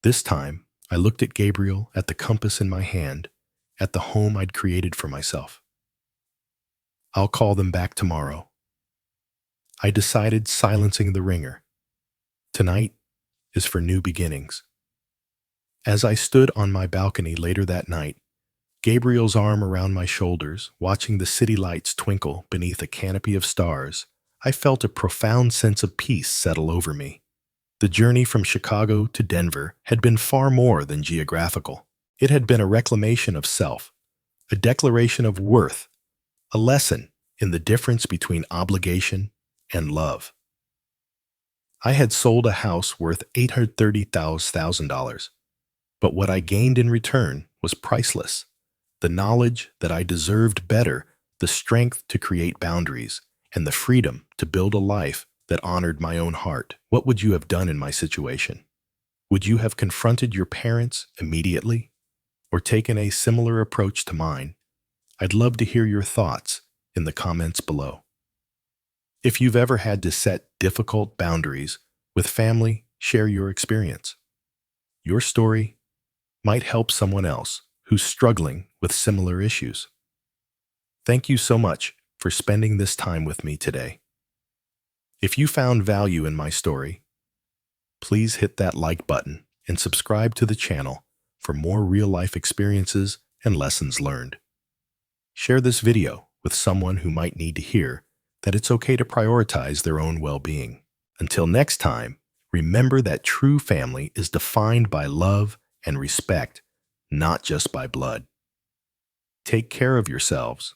This time, I looked at Gabriel, at the compass in my hand, at the home I'd created for myself. I'll call them back tomorrow. I decided, silencing the ringer. Tonight is for new beginnings. As I stood on my balcony later that night, Gabriel's arm around my shoulders, watching the city lights twinkle beneath a canopy of stars, I felt a profound sense of peace settle over me. The journey from Chicago to Denver had been far more than geographical. It had been a reclamation of self, a declaration of worth, a lesson in the difference between obligation and love. I had sold a house worth $830,000, but what I gained in return was priceless. The knowledge that I deserved better, the strength to create boundaries, and the freedom to build a life that honored my own heart. What would you have done in my situation? Would you have confronted your parents immediately, or taken a similar approach to mine? I'd love to hear your thoughts in the comments below. If you've ever had to set difficult boundaries with family, share your experience. Your story might help someone else who's struggling with similar issues. Thank you so much for spending this time with me today. If you found value in my story, please hit that like button and subscribe to the channel for more real-life experiences and lessons learned. Share this video with someone who might need to hear that it's okay to prioritize their own well-being. Until next time, remember that true family is defined by love and respect, not just by blood. Take care of yourselves